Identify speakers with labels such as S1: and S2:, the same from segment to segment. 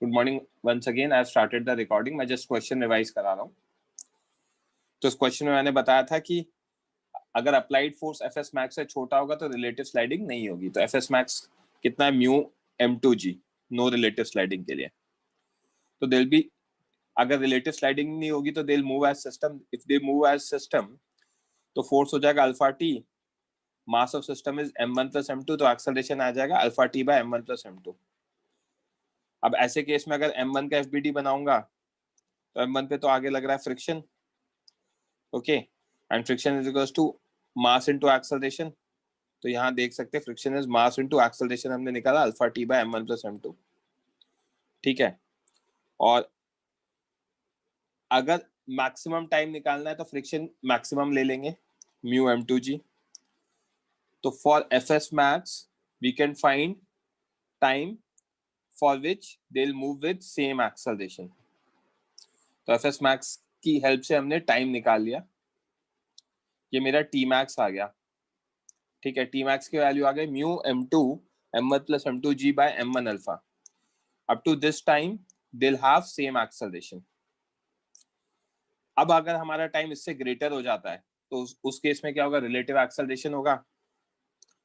S1: Good morning once again. I started the recording. मैं just question revise करा रहा हूँ। तो इस क्वेश्चन में मैंने बताया था कि अगर applied force F S max से छोटा होगा तो रिलेटिव स्लाइडिंग नहीं होगी। तो एफ एस मैक्स कितना है? Mu m2g, no relative sliding के लिए। तो दिल भी अगर रिलेटिव स्लाइडिंग नहीं होगी तो दिल move as system. If they move as system तो फोर्स हो जाएगा alpha t, mass of system is m1 plus m2, तो एक्सेलरेशन आ जाएगा alpha t by m1 plus m2। अब ऐसे केस में अगर m1 का एफबीडी बनाऊंगा तो m1 पे तो आगे लग रहा है friction, okay, and friction is equals to mass into acceleration. तो यहाँ देख सकते हैं friction is mass into acceleration, हमने निकाला alpha t by m1 plus m2, ठीक है। और अगर मैक्सिमम टाइम निकालना है तो फ्रिक्शन मैक्सिमम ले लेंगे, म्यू m2g। तो for F S max we can find time for which they will move with same acceleration. तो एफ एस मैक्स की हेल्प से हमने टाइम निकाल लिया। ये मेरा टी मैक्स आ गया, ठीक है। टी मैक्स की वैल्यू आ गई mu m2 m1 plus m2g by m1 alpha. Up to this time they will have same acceleration. अब अगर हमारा टाइम इससे ग्रेटर हो जाता है तो उस केस में क्या होगा? रिलेटिव एक्सेलरेशन होगा।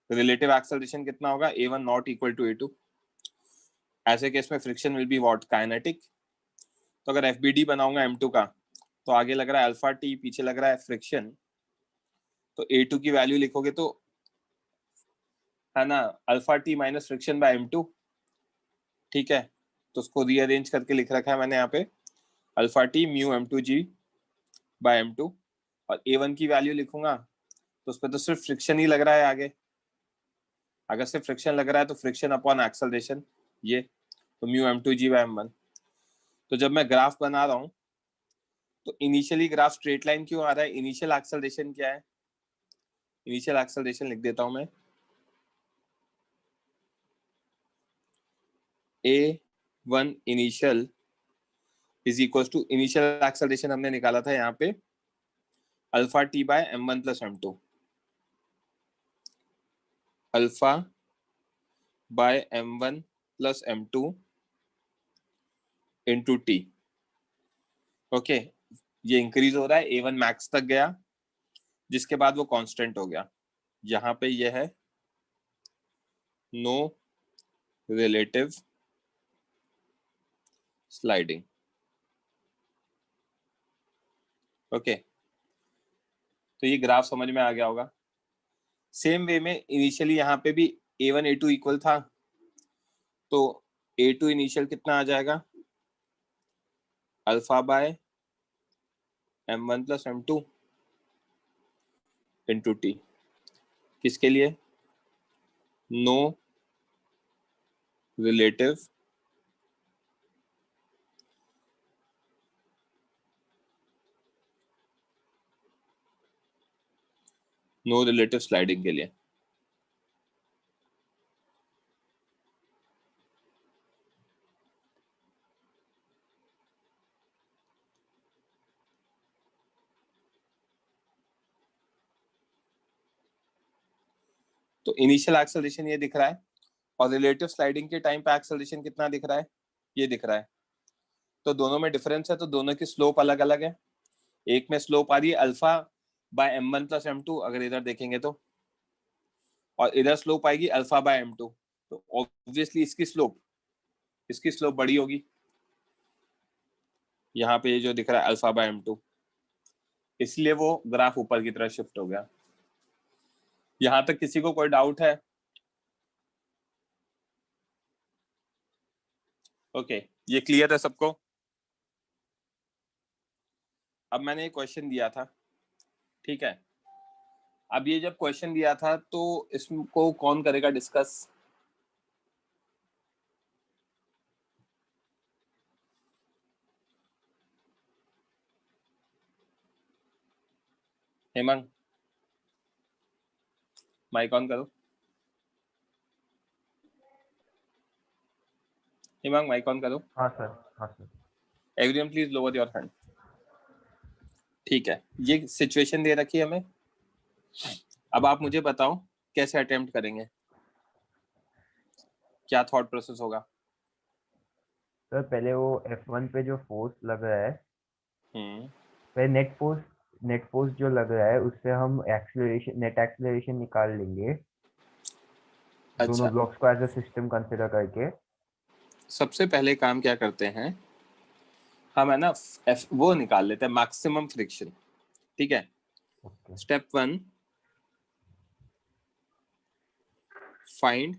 S1: रिलेटिव एक्सेलरेशन कितना होगा? a1 not equal to a2। ऐसे केस में friction will be what? Kinetic. तो अगर एफबीडी बनाऊंगा m2 का तो आगे लग रहा है अल्फा टी, पीछे लग रहा है फ्रिक्शन। तो a2 की वैल्यू लिखोगे तो है ना alpha t minus friction by m2, ठीक है। तो उसको रीअरेंज करके लिख रखा है मैंने यहाँ पे alpha T mu m2g bye m2। और a1 की वैल्यू लिखूंगा तो उस पर तो सिर्फ फ्रिक्शन ही लग रहा है आगे। अगर सिर्फ फ्रिक्शन लग रहा है तो फ्रिक्शन अपॉन एक्सेलरेशन, ये तो म्यू m2g बाय m1। तो जब मैं ग्राफ बना रहा हूँ तो इनिशियली ग्राफ स्ट्रेट लाइन क्यों आ रहा है? इनिशियल एक्सेलरेशन क्या है? इनिशियल एक्सेलरेशन लिख देता हूं मैं, a1 initial is equal to initial acceleration हमने निकाला था यहाँ पे alpha t by m1 plus m2, alpha by m1 plus m2 into t, okay. ये इंक्रीज हो रहा है, a1 मैक्स तक गया, जिसके बाद वो कांस्टेंट हो गया। यहाँ पे ये है नो रिलेटिव स्लाइडिंग, ओके। तो ये ग्राफ समझ में आ गया होगा। सेम वे में इनिशियली यहाँ पे भी a1 a2 इक्वल था, तो a2 इनिशियल कितना आ जाएगा? Alpha by m1 plus m2 into T. किसके लिए? नो रिलेटिव स्लाइडिंग के लिए। तो इनिशियल एक्सेलरेशन ये दिख रहा है और रिलेटिव स्लाइडिंग के टाइम पे एक्सेलरेशन कितना दिख रहा है? ये दिख रहा है। तो दोनों में डिफरेंस है, तो दोनों की स्लोप अलग अलग है। एक में स्लोप आ रही है alpha by m1 plus m2 अगर इधर देखेंगे तो, और इधर स्लोप आएगी अल्फा बाय m2। तो ऑब्वियसली इसकी स्लोप बड़ी होगी। यहाँ पे जो दिख रहा है अल्फा बाय m2, इसलिए वो ग्राफ ऊपर की तरफ शिफ्ट हो गया। यहाँ तक किसी को कोई डाउट है? ओके, ये क्लियर है सबको? अब मैंने एक क्वेश्चन दिया था, ठीक है। अब ये जब क्वेश्चन दिया था तो इसको कौन करेगा डिस्कस? हेमंत, माइक ऑन करो। हेमंत, माइक ऑन करो।
S2: हाँ सर, हाँ sir.
S1: Everyone please lower your hand. ठीक है, ये सिचुएशन दे रखी है हमें। अब आप मुझे बताओ कैसे अटेम्प्ट करेंगे, क्या थॉट प्रोसेस होगा?
S2: सर पहले वो F1 पे जो फोर्स लग रहा है,
S1: हम्म
S2: पहले नेट फोर्स जो लग रहा है उससे हम नेट एक्सेलरेशन निकाल लेंगे, दोनों
S1: अच्छा,
S2: ब्लॉक्स को एज अ सिस्टम कंसिडर करके।
S1: सबसे पहले काम क्या करते हैं हम, है ना, एफ वो निकाल लेते हैं मैक्सिमम फ्रिक्शन। ठीक है,
S2: okay.
S1: Step 1, find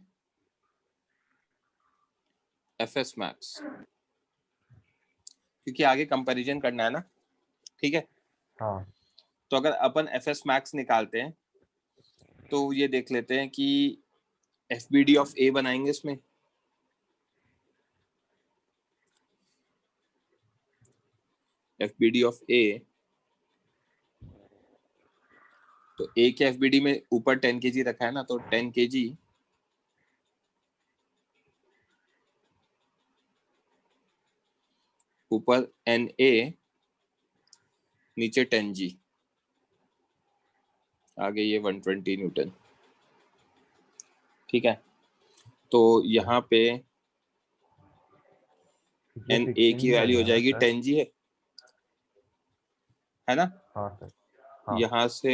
S1: F S max, क्योंकि आगे कंपैरिजन करना है ना। ठीक है,
S2: हाँ
S1: तो अगर अपन एफ एस मैक्स निकालते हैं तो ये देख लेते हैं कि एफ बी डी ऑफ ए बनाएंगे इसमें। एफ बी डी ऑफ ए, तो ए के एफ बी डी में ऊपर 10 kg रखा है ना, तो 10 kg ऊपर एन ए, नीचे 10 g, आगे ये 120 न्यूटन। ठीक है, तो यहाँ पे
S2: ये
S1: एन ए
S2: फ्रिक्शन
S1: की
S2: भी
S1: वैल्यू हो
S2: लगा ना
S1: जाएगी
S2: सर?
S1: 10 g है ना।
S2: हाँ सर। हाँ
S1: यहाँ से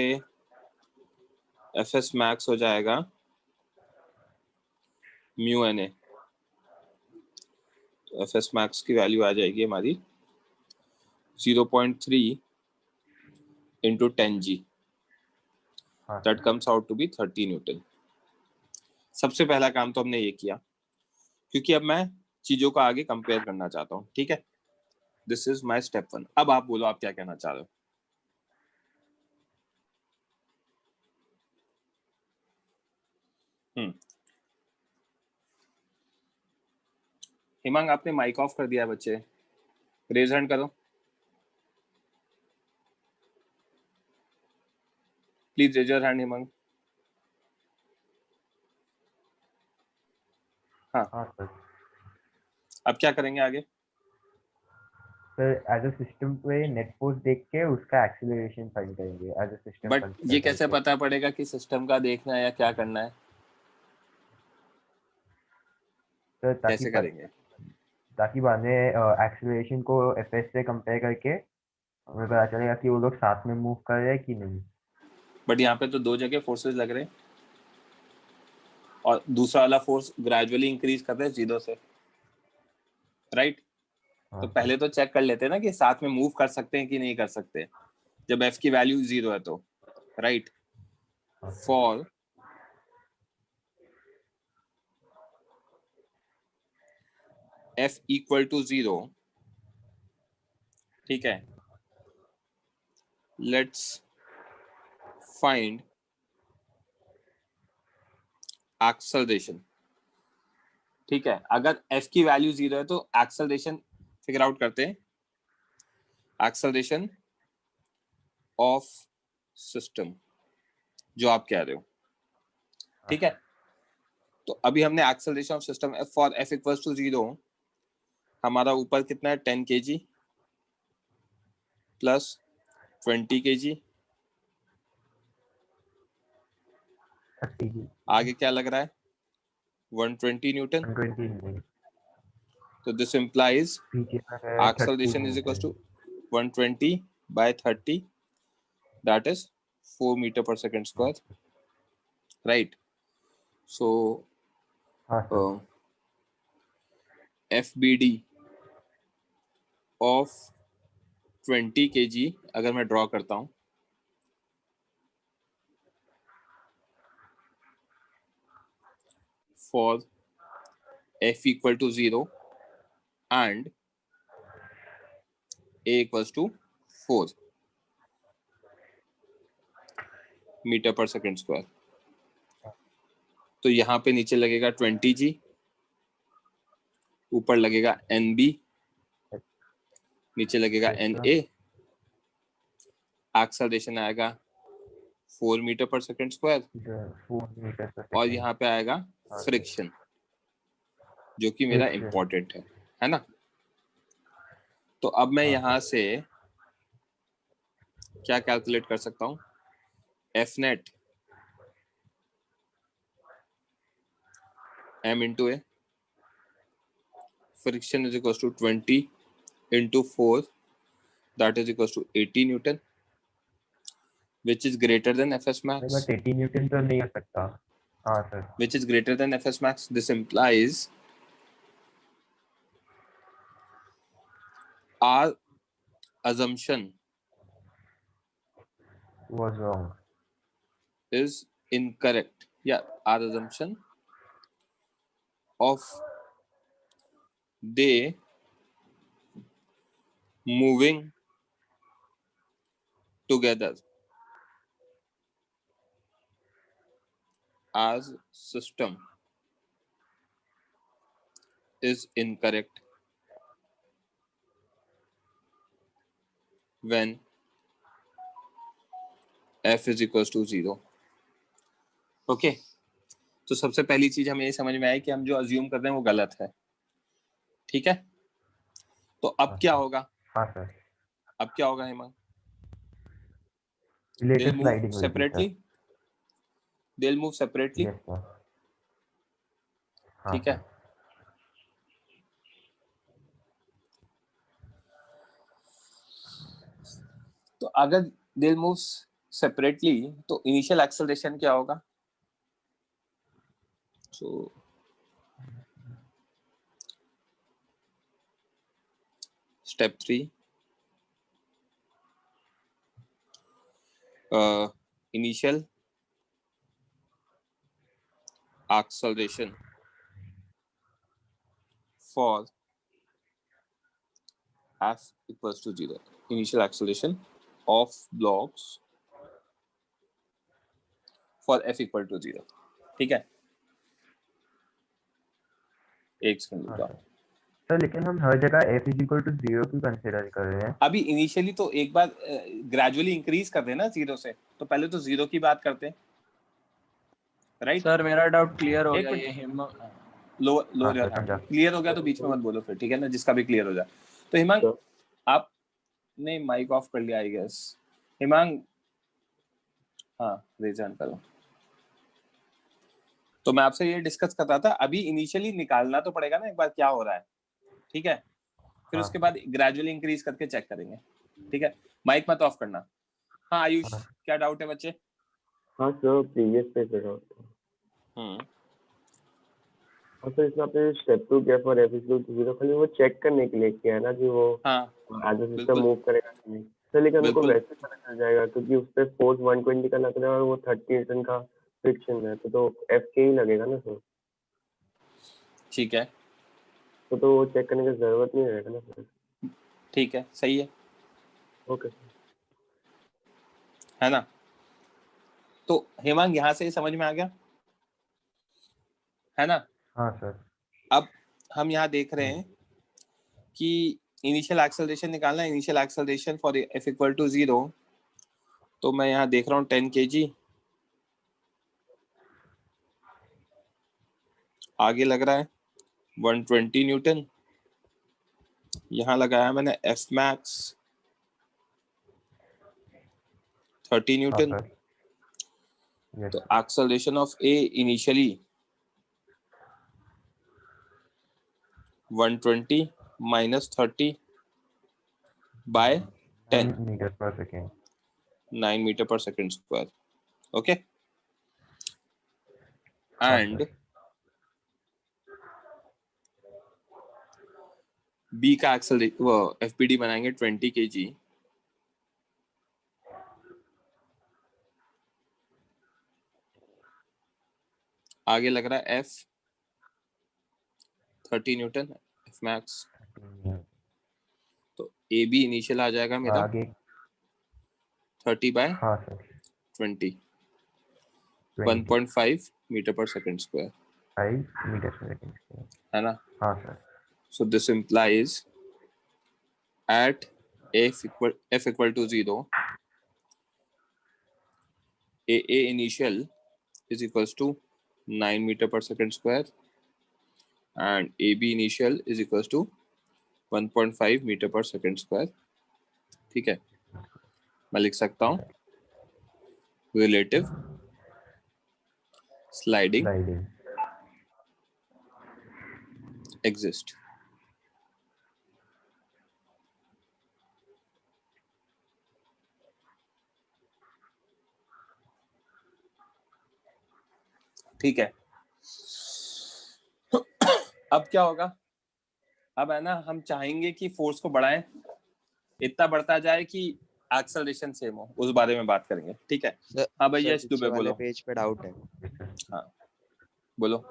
S1: एफ एस मैक्स हो जाएगा म्यू एन ए, तो एफ एस मैक्स की वैल्यू आ जाएगी हमारी 0.3 इंटू 10 g,
S2: हाँ
S1: that
S2: sir.
S1: Comes out to be 30 newton. सबसे पहला काम तो हमने ये किया, क्योंकि अब मैं चीजों को आगे कंपेयर करना चाहता हूँ। ठीक है, दिस इज माई स्टेप 1। अब आप बोलो, आप क्या कहना चाह रहे हो। हम्म हिमांग, आपने माइक ऑफ कर दिया है बच्चे, रेज हैंड करो please, raise your hand Himang. हाँ,
S2: हाँ सर।
S1: अब क्या करेंगे आगे।
S2: सर एज अ सिस्टम पे नेट फोर्स देख के उसका एक्सीलरेशन फाइंड करेंगे as a system
S1: but
S2: consider
S1: ये कैसे
S2: करके।
S1: पता पड़ेगा कि सिस्टम का देखना है या क्या करना है,
S2: सर
S1: कैसे करेंगे।
S2: ताकि बाद में एक्सीलरेशन को एफएस से कंपेयर करके हमें पता चलेगा कि वो लोग साथ में मूव कर रहे हैं कि नहीं।
S1: बट यहाँ पे तो दो जगह फोर्सेस लग रहे हैं, और दूसरा वाला फोर्स ग्रेजुअली इंक्रीज कर रहा है 0 से, राइट।
S2: हाँ
S1: तो
S2: सर।
S1: पहले तो चेक कर लेते हैं ना कि साथ में मूव कर सकते हैं कि नहीं कर सकते, जब एफ की वैल्यू 0 है तो, राइट।
S2: हाँ sir.
S1: For F equal to 0, ठीक है, लेट्स फाइंड एक्सेलरेशन। ठीक है, अगर एफ की वैल्यू 0 है तो एक्सेलरेशन फिगर आउट करते हैं, एक्सेलरेशन ऑफ सिस्टम, जो आप कह रहे हो।
S2: हाँ
S1: ठीक है,
S2: सर।
S1: तो अभी हमने acceleration of system for F equals to 0, हमारा ऊपर कितना है 10 kg प्लस 20 kg,
S2: 30
S1: आगे क्या लग रहा है 120 न्यूटन।
S2: 120 नहीं,
S1: तो दिस इंप्लाइज
S2: पीछे तक है 30
S1: acceleration is equals
S2: Newton.
S1: to 120 by 30, that is 4 meter per second square, right. So
S2: हाँ सर।
S1: FBD of 20 kg अगर मैं ड्रॉ करता हूँ, for F equal to 0 and A equals to 4 metre per second square, तो यहाँ पे नीचे लगेगा 20g, ऊपर लगेगा NB, नीचे लगेगा
S2: यस सर।
S1: NA, एक्सेलरेशन आएगा 4 metre per second square,
S2: 4 metre पर
S1: और
S2: सेकेंड।
S1: यहाँ पे आएगा
S2: हाँ सर।
S1: फ्रिक्शन, जो कि मेरा
S2: फ्रिक्शन।
S1: इंपॉर्टेंट है ना। तो अब मैं
S2: हाँ
S1: यहाँ
S2: सर।
S1: से क्या कैलकुलेट कर सकता हूँ, F net m into A friction is equals to 20 into 4, that is equals to 80 Newton, which is greater than Fs max.
S2: But 80 Newton तो नहीं हो सकता. हाँ sir.
S1: Which is greater than Fs max. This implies our assumption
S2: was wrong.
S1: is incorrect. Yeah, our assumption of they moving together as system is incorrect when f is equals to 0. Okay तो सबसे पहली चीज हमें ये समझ में आई कि हम जो अज्यूम कर रहे हैं वो गलत है. ठीक है, तो अब क्या होगा?
S2: हाँ सर.
S1: अब क्या होगा Hemant?
S2: Relative
S1: They'll move
S2: sliding will be,
S1: separately.
S2: sir.
S1: They'll move separately.
S2: Yes sir. हाँ
S1: ठीक है.
S2: सर.
S1: तो अगर they'll move separately तो initial acceleration क्या होगा? So step 3, initial acceleration for f equals to 0. Initial acceleration of blocks for f equal to 0. ठीक है, एक सेकंड रुको.
S2: सर लेकिन हम हर जगह f is equal to 0 क्यों कंसीडर कर रहे हैं?
S1: अभी इनिशियली तो एक बार ग्रेजुअली इंक्रीज कर देना 0 से, तो पहले तो 0 की बात करते हैं, राइट?
S3: सर मेरा डाउट क्लियर हो
S1: एक
S3: गया.
S1: मिनट.
S3: ये हिम्मत
S1: लोअर योर हैंड. क्लियर हो गया तो बीच में मत बोलो फिर, ठीक है ना, जिसका भी क्लियर हो जाए. तो हिमांग आपने माइक ऑफ कर लिया आई गेस. हिमांग हाँ रेज हैंड करो. तो मैं आपसे ये डिस्कस कर रहा था, अभी इनिशियली निकालना तो पड़ेगा ना एक बार क्या हो रहा है, ठीक है, फिर उसके बाद ग्रेजुअली इंक्रीज करके चेक करेंगे. ठीक है, माइक मत ऑफ करना. हाँ आयुष, क्या डाउट है बच्चे?
S4: हाँ सर, प्रीवियस पे कर रहा हूँ. हाँ सर, इसमें आपने स्टेप 2 किया for F is equal to 0, खाली वो चेक करने के लिए किया है ना कि वो एज अ सिस्टम मूव करेगा कि नहीं. सर लेकिन हमको वैसे पता चल जाएगा क्योंकि उस पे फोर्स 120 का लग रहा है और वो 30 न्यूटन का फ्रिक्शन है, तो एफ के ही लगेगा ना सर.
S1: ठीक है,
S4: तो वो चेक करने की जरूरत नहीं रहेगा ना सर.
S1: ठीक है, सही है.
S4: ओके
S1: है ना. तो हेमांग यहाँ से समझ में आ गया है ना?
S2: हाँ सर.
S1: अब हम यहाँ देख रहे हैं कि इनिशियल एक्सेलरेशन निकालना है. Initial acceleration for F equal to 0, तो मैं यहाँ देख रहा हूँ 10 kg. आगे लग रहा है 120 न्यूटन. यहाँ लगाया मैंने एफ मैक्स 30 न्यूटन. तो acceleration of A initially 120 minus 30 by 10
S2: meters per second.
S1: 9 meter per second square. Okay, and B का एक्सेलरेशन वो FPD बनाएंगे 20 kg. आगे लग रहा है F 30 न्यूटन F मैक्स. तो AB इनिशियल आ जाएगा मेरा 30 by 20, 1.5 metre per second square.
S2: 5 meters per second square.
S1: है ना?
S2: हाँ sir.
S1: So this implies at f equal to 0, AA initial is equals to 9 meter per second square and AB initial is equals to 1.5 meter per second square. ठीक है, मैं लिख सकता हूँ relative sliding exist. ठीक है। अब क्या होगा, अब है ना हम चाहेंगे कि फोर्स को बढ़ाएं, इतना बढ़ता जाए कि एक्सेलरेशन सेम हो, उस बारे में बात करेंगे। ठीक है। हाँ भैया दुबे बोलो।
S3: पेज पे डाउट है।
S1: हाँ बोलो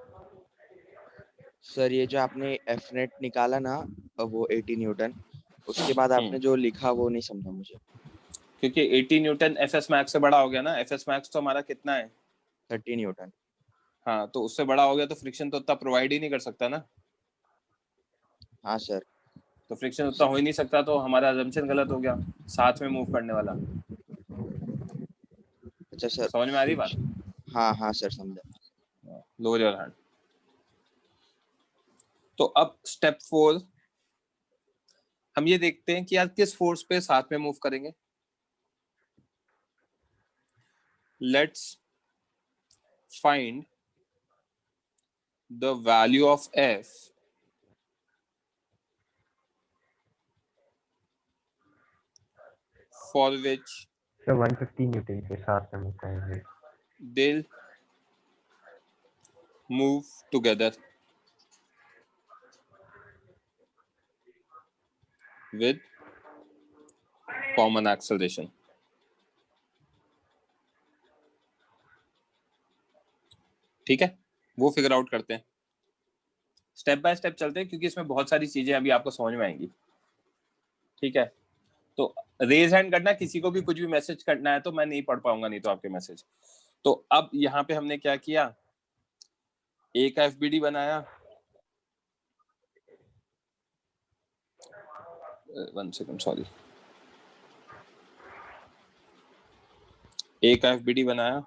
S3: सर, ये जो आपने एफ नेट निकाला ना, वो 80 न्यूटन, उसके बाद आपने जो लिखा वो नहीं समझा मुझे।
S1: क्योंकि 80 न्यूटन एफ एस मैक्स से बड़ा हो गया ना। एफ एस मैक्स तो हमारा कितना है,
S3: 30 न्यूटन।
S1: हाँ तो उससे बड़ा हो गया तो फ्रिक्शन तो उतना प्रोवाइड ही नहीं कर सकता ना।
S3: हाँ सर।
S1: तो फ्रिक्शन उतना हो ही नहीं सकता, तो हमारा अजम्पशन गलत हो गया, साथ में मूव करने वाला।
S3: अच्छा सर,
S1: समझ में आ रही बात?
S3: हाँ हाँ सर समझा।
S1: Lower your hand. तो अब स्टेप 4 हम ये देखते हैं कि यार किस फोर्स पे साथ में मूव करेंगे। Let's find the value of F for which
S2: 150 Newton के साथ में मूव करेंगे।
S1: they'll move together with common acceleration। ठीक है, वो फिगर आउट करते हैं, स्टेप बाय स्टेप चलते हैं, क्योंकि इसमें बहुत सारी चीजें अभी आपको समझ में आएंगी। ठीक है, तो रेज हैंड करना, किसी को भी कुछ भी मैसेज करना है तो मैं नहीं पढ़ पाऊंगा नहीं तो आपके मैसेज। तो अब यहाँ पे हमने क्या किया, ए का एफबीडी बनाया, 1 सेकंड सॉरी, ए का एफबीडी बनाया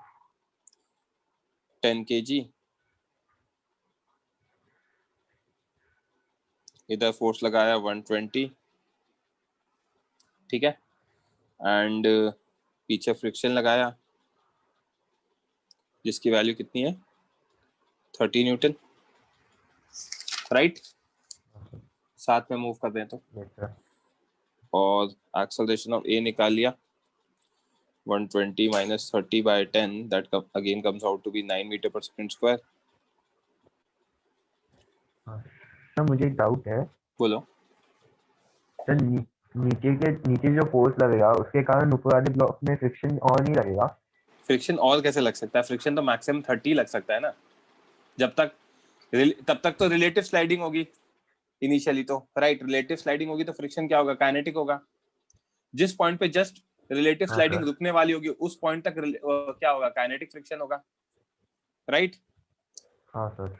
S1: 10 kg, इधर फोर्स लगाया 120, ठीक है, एंड पीछे फ्रिक्शन लगाया जिसकी वैल्यू कितनी है 30 न्यूटन, राइट। साथ में मूव कर दें तो, और एक्सेलरेशन ऑफ ए निकाल लिया 120 minus 30 by 10, that again comes out to be 9 meter per second square।
S2: Sir मुझे एक डाउट है।
S1: बोलो।
S2: सर नीचे जो फोर्स लगेगा उसके कारण ऊपर वाले ब्लॉक में फ्रिक्शन और नहीं लगेगा?
S1: फ्रिक्शन और कैसे लग सकता है, फ्रिक्शन तो मैक्सिमम 30 लग सकता है ना, जब तक तब तक तो रिलेटिव स्लाइडिंग होगी इनिशियली तो, राइट। रिलेटिव स्लाइडिंग होगी तो फ्रिक्शन क्या होगा, काइनेटिक होगा। जिस पॉइंट पे जस्ट रिलेटिव स्लाइडिंग रुकने वाली होगी उस पॉइंट तक क्या होगा, काइनेटिक फ्रिक्शन होगा, राइट।
S2: हाँ सर।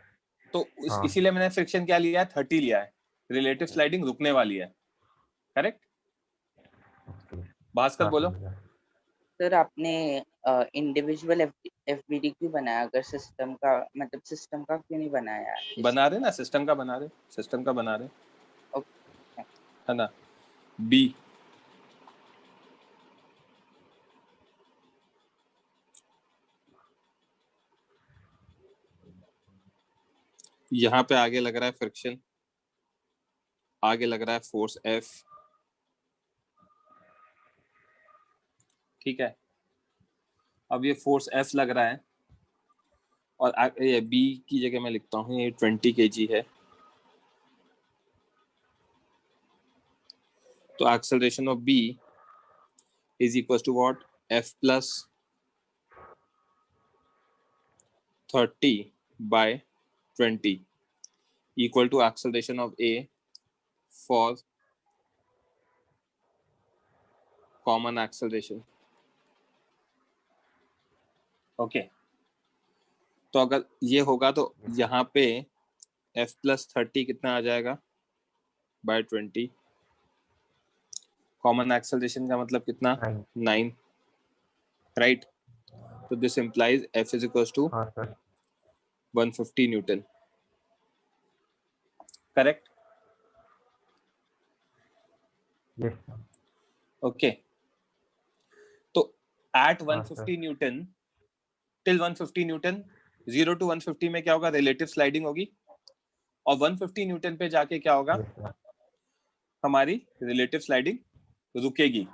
S1: तो इसीलिए मैंने फ्रिक्शन क्या लिया है, 30 लिया है, रिलेटिव स्लाइडिंग रुकने वाली है, करेक्ट। भास्कर बोलो।
S5: सर आपने इंडिविजुअल एफबीडी क्यों बनाया, अगर सिस्टम का मतलब सिस्टम का क्यों नहीं बनाया?
S1: बना रहे ना, सिस्टम का बना रहे, सिस्टम का बना रहे,
S5: ओके
S1: है ना। बी यहाँ पे आगे लग रहा है फ्रिक्शन, आगे लग रहा है फोर्स एफ, ठीक है। अब ये फोर्स एफ लग रहा है और ये बी की जगह मैं लिखता हूँ ये 20 kg है, तो acceleration of B is equal to what, F plus 30 by 20 equal to acceleration of A for common acceleration। Okay तो अगर ये होगा तो यहाँ पे f प्लस 30 कितना आ जाएगा बाय 20, कॉमन एक्सेलरेशन का मतलब कितना 9, राइट। तो this implies f is equal to 150 newton, correct. Okay तो at 150 newton till 150 newton 0 to 150 में क्या होगा, रिलेटिव स्लाइडिंग होगी, और 150 न्यूटन पे जाके क्या होगा, हमारी रिलेटिव स्लाइडिंग रुकेगी।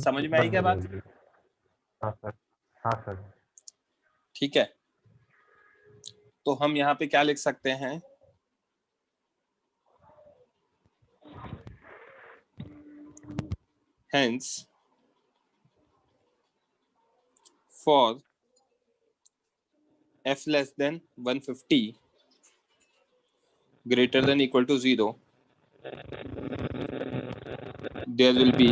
S1: समझ में आई क्या बात?
S2: हाँ सर। हाँ सर।
S1: ठीक है, तो हम यहाँ पे क्या लिख सकते हैं, hence for f less than 150 greater than equal to 0 there will be,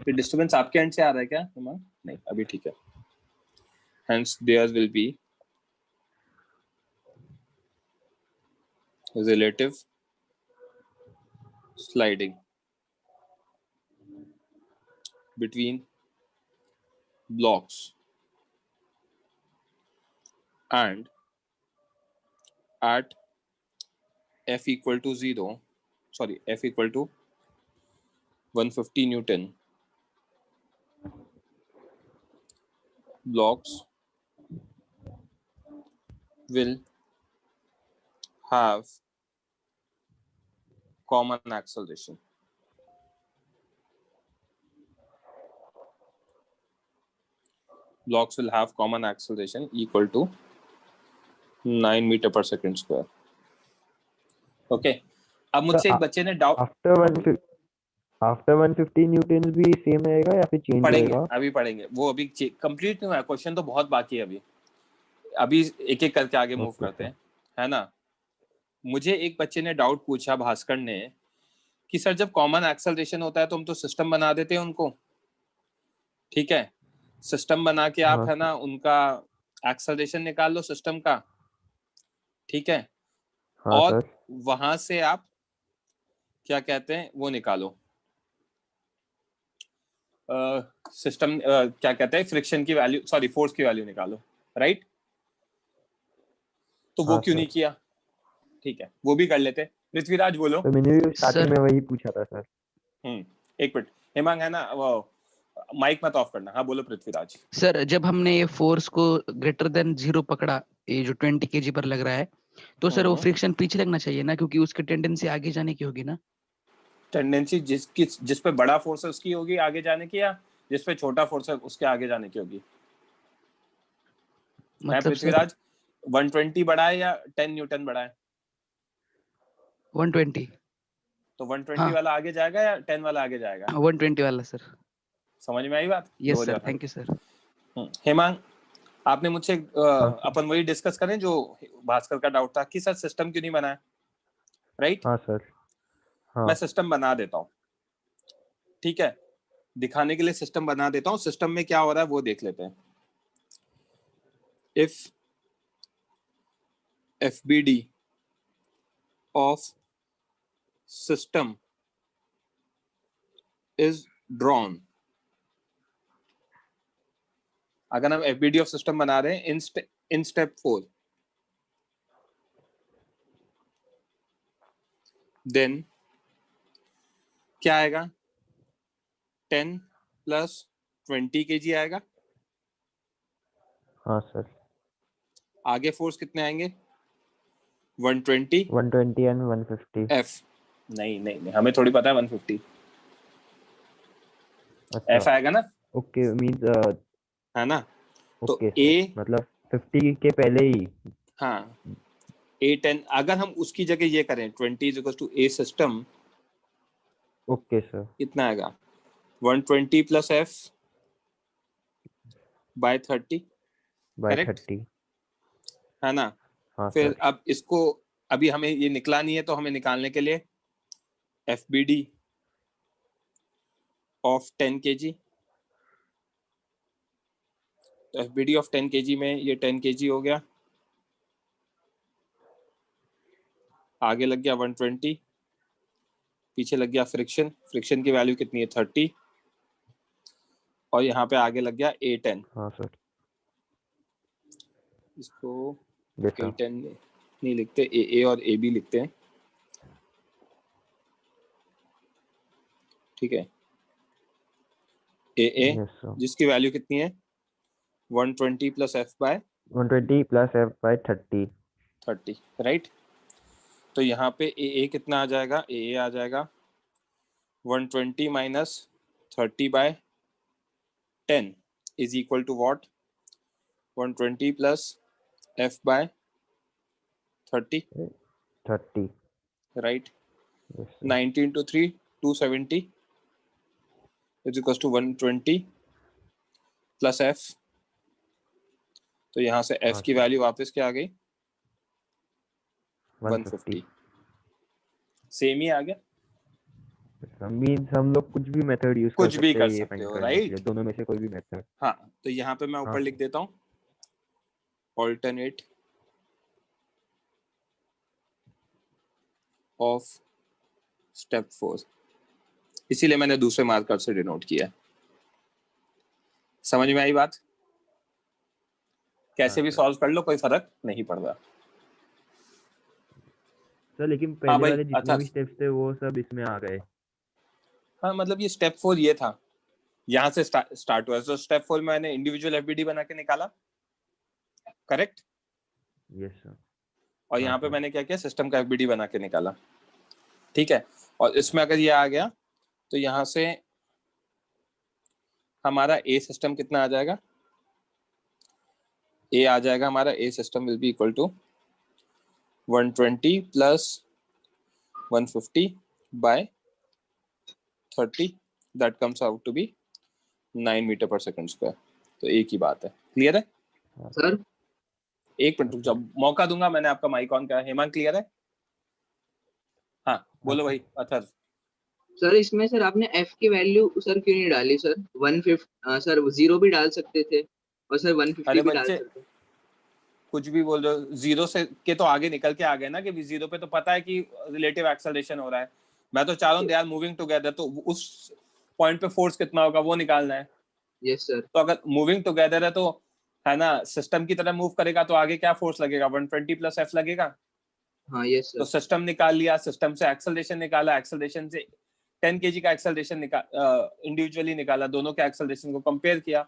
S1: disturbance आपके एंड से आ रहा है क्या हिमांग? नहीं अभी ठीक है। hence there will be relative sliding between blocks and at f equal to 150 Newton, blocks will have common acceleration. Blocks will have common acceleration equal to 9 meter per second square. Okay. अब मुझसे एक बच्चे ने doubt,
S2: after 150 Newton भी same रहेगा या फिर change
S1: पढ़ेंगे
S2: होगा?
S1: अभी पढ़ेंगे, वो अभी कंप्लीट नहीं हुआ है, क्वेश्चन तो बहुत बाकी है अभी एक एक करके आगे मूव करते हैं, है ना। मुझे एक बच्चे ने डाउट पूछा, भास्कर ने, कि सर जब कॉमन एक्सेलरेशन होता है तो हम तो सिस्टम बना देते हैं उनको, ठीक है, सिस्टम बना के आप, है ना, उनका एक्सेलरेशन निकाल लो सिस्टम का, ठीक है, और वहां से आप क्या कहते हैं वो निकालो, सिस्टम क्या कहते हैं, फ्रिक्शन की वैल्यू, सॉरी फोर्स की वैल्यू निकालो, राइट। तो वो क्यों नहीं किया? ठीक है, वो भी कर लेते। पृथ्वीराज बोलो।
S2: तो मैंने भी स्टार्टिंग में वही पूछा था सर।
S1: एक मिनट हेमांग, है ना, वो माइक मत ऑफ करना। हाँ बोलो पृथ्वीराज।
S6: सर जब हमने ये फोर्स को ग्रेटर देन 0 पकड़ा, ये जो 20 kg पर लग रहा है, तो सर वो फ्रिक्शन पीछे लगना चाहिए ना, क्योंकि उसकी टेंडेंसी आगे जाने की होगी ना। टेंडेंसी
S1: जिस पे बड़ा फोर्स है उसकी होगी आगे जाने की, या जिस पे छोटा फोर्स है उसके आगे जाने की होगी? मतलब पृथ्वीराज 120 बड़ा है या 10 न्यूटन बड़ा है?
S6: 120।
S1: तो 120 वाला आगे जाएगा या 10 वाला आगे जाएगा?
S6: 120 वाला सर।
S1: समझ में आई बात?
S6: Yes sir, thank you sir.
S1: Hemang, आपने मुझसे अपन वही डिस्कस करें जो भास्कर का डाउट था कि सर सिस्टम क्यों नहीं बनाया, राइट?
S2: हाँ सर। हाँ।
S1: मैं सिस्टम बना देता हूँ, ठीक है, दिखाने के लिए सिस्टम बना देता हूँ। सिस्टम में क्या हो रहा है वो देख लेते हैं। If FBD of system is drawn, अगर हम FBD of system बना रहे हैं in step 4, then क्या आएगा? 10 plus 20 kg आएगा।
S2: हाँ सर।
S1: आगे फोर्स कितने आएंगे? 120
S2: एंड 150
S1: F। नहीं, हमें थोड़ी पता है 150।
S2: अच्छा।
S1: F आएगा ना?
S2: ओके, मींस
S1: है ना? तो
S2: A मतलब 50 के पहले ही।
S1: हाँ, A10, अगर हम उसकी जगह ये करें 20 is equals to A system,
S2: okay sir.
S1: कितना आएगा? 120 plus F by 30, करेक्ट है ना?
S2: हाँ
S1: फिर
S2: सर।
S1: अब इसको, अभी हमें ये निकला नहीं है तो हमें निकालने के लिए FBD of 10 kg, तो FBD of 10 kg में ये 10 kg हो गया, आगे लग गया 120, पीछे लग गया फ्रिक्शन की वैल्यू कितनी है? 30, और यहाँ पे आगे लग गया A10।
S2: हाँ सर।
S1: इसको A10 नहीं लिखते, AA और AB लिखते हैं, ठीक है। AA जिसकी वैल्यू कितनी है? 120 plus F by 30, राइट। तो यहाँ पे AA कितना आ जाएगा? AA आ जाएगा 120 minus 30 by 10 is equal to what? 120 plus f by 30 right.
S2: Yes, sir.
S1: 90 into 3 270 is equals to 120 plus f. तो यहाँ से f की वैल्यू वापस क्या आ गई 150. सेम ही आ गया.
S2: हम लोग कुछ भी मेथड यूज
S1: कुछ भी कर
S2: ये
S1: सकते
S2: find
S1: हो
S2: करने के लिए,
S1: राइट.
S2: दोनों में से कोई भी मेथड.
S1: हाँ तो यहाँ पे मैं ऊपर लिख देता हूँ alternate of step 4. इसीलिए मैंने दूसरे मार्कर से डिनोट किया. समझ में आई बात. कैसे भी सॉल्व कर लो कोई फर्क नहीं पड़ रहा.
S2: सर लेकिन पहले
S1: भाई,
S2: वाले जितने
S1: अच्छा.
S2: भी स्टेप्स थे वो सब इसमें आ गए.
S1: हाँ मतलब ये स्टेप 4 ये था, यहाँ से स्टार्ट हुआ. तो स्टेप 4 में मैंने इंडिविजुअल एफबीडी बना के निकाला. करेक्ट.
S2: Yes sir.
S1: और यहाँ पे मैंने क्या किया सिस्टम का एफबीडी बना के निकाला. ठीक है. और इसमें अगर ये आ गया तो यहाँ से हमारा ए सिस्टम कितना आ जाएगा. ए आ जाएगा हमारा a system will be equal to 120 plus 150 by 30 that comes out to be 9 metre per second square. तो एक ही बात है. क्लियर है
S7: सर.
S1: एक मिनट जब मौका दूंगा. मैंने आपका माइक ऑन किया. हेमंत क्लियर है. हाँ बोलो भाई. अथर
S7: सर इसमें सर आपने f की वैल्यू सर क्यों नहीं डाली सर. 150 सर 0 भी डाल सकते थे और सर 150 भी डाल सकते.
S1: कुछ भी बोल रहे हो. 0 से के तो आगे निकल के आ गए ना कि 0 पे तो पता है कि रिलेटिव एक्सेलरेशन हो रहा है. मैं तो चाह रहा हूँ दे आर मूविंग टुगेदर. तो उस पॉइंट पे फोर्स कितना होगा वो निकालना है.
S7: Yes sir.
S1: तो अगर मूविंग टुगेदर है तो है ना सिस्टम की तरह मूव करेगा तो आगे क्या फोर्स लगेगा 120 प्लस f लगेगा.
S7: हाँ यस सर.
S1: तो सिस्टम निकाल लिया. सिस्टम से एक्सेलरेशन निकाला. एक्सेलरेशन से 10 kg का एक्सेलरेशन इंडिविजुअली निकाला. दोनों के एक्सेलरेशन को कंपेयर किया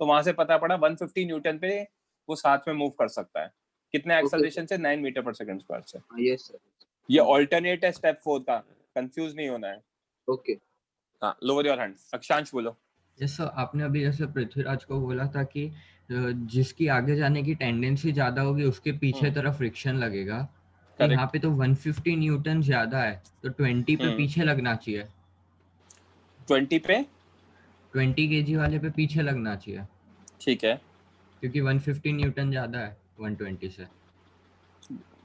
S1: तो वहां से पता पड़ा 150 न्यूटन पे वो साथ में मूव कर सकता है. कितने एक्सेलरेशन से 9 मीटर पर सेकंड स्क्वायर से.
S7: Yes sir.
S1: ये ऑल्टरनेट है स्टेप 4 का. कंफ्यूज नहीं होना है.
S7: ओके.
S1: हाँ लोअर योर हैंड. अक्षांश बोलो.
S8: Yes sir. आपने अभी जैसे पृथ्वीराज को बोला था कि जिसकी आगे जाने की टेंडेंसी ज्यादा होगी उसके पीछे तरफ फ्रिक्शन लगेगा. तो यहाँ पे तो 150 न्यूटन ज्यादा है तो 20 पे पीछे लगना चाहिए.
S1: 20 पे
S8: 20 kg वाले पे पीछे लगना चाहिए. ठीक
S1: है.
S8: क्योंकि 150 न्यूटन ज्यादा है 120 से.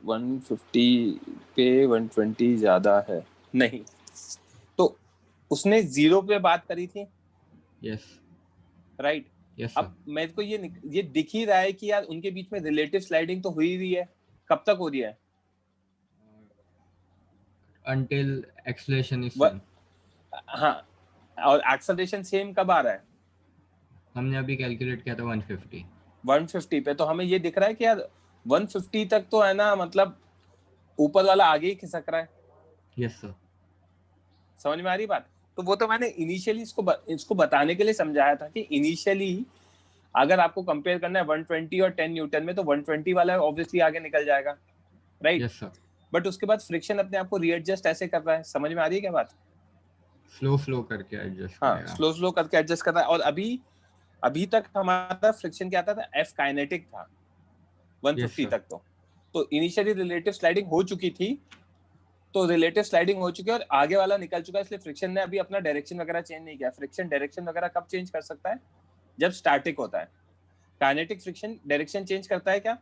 S1: 150 पे 120 ज्यादा है नहीं. तो उसने 0 पे बात करी थी.
S8: Yes
S1: right. अब मेरे को ये दिख ही रहा है कि यार उनके बीच में रिलेटिव स्लाइडिंग तो हुई हुई है. कब तक हो रही है.
S8: until acceleration is same.
S1: हाँ और एक्सेलरेशन सेम कब आ रहा है.
S8: हमने अभी कैलकुलेट किया था
S1: 150 पे. तो हमें ये दिख रहा है कि यार 150 तक तो है ना मतलब ऊपर वाला आगे ही खिसक रहा है.
S8: Yes sir.
S1: समझ में आ रही बात. तो वो तो मैंने इनिशियली इसको बताने के लिए समझाया था कि इनिशियली अगर आपको कंपेयर करना है 120 और 10 न्यूटन में तो 120 वाला ऑब्वियसली आगे निकल जाएगा. राइट.
S8: Yes sir.
S1: बट उसके बाद फ्रिक्शन अपने आप को रीएडजस्ट ऐसे कर रहा है. समझ में आ रही है क्या बात.
S8: स्लो करके एडजस्ट.
S1: हाँ स्लो करके एडजस्ट कर रहा है. और अभी तक हमारा फ्रिक्शन क्या आता था एफ काइनेटिक था 150 तक. तो इनिशियली रिलेटिव स्लाइडिंग हो चुकी थी. तो रिलेटिव स्लाइडिंग हो चुकी है और आगे वाला निकल चुका है. इसलिए फ्रिक्शन ने अभी अपना डायरेक्शन वगैरह चेंज नहीं किया. फ्रिक्शन डायरेक्शन वगैरह कब चेंज कर सकता है जब स्टैटिक होता है. काइनेटिक फ्रिक्शन डायरेक्शन चेंज करता है क्या.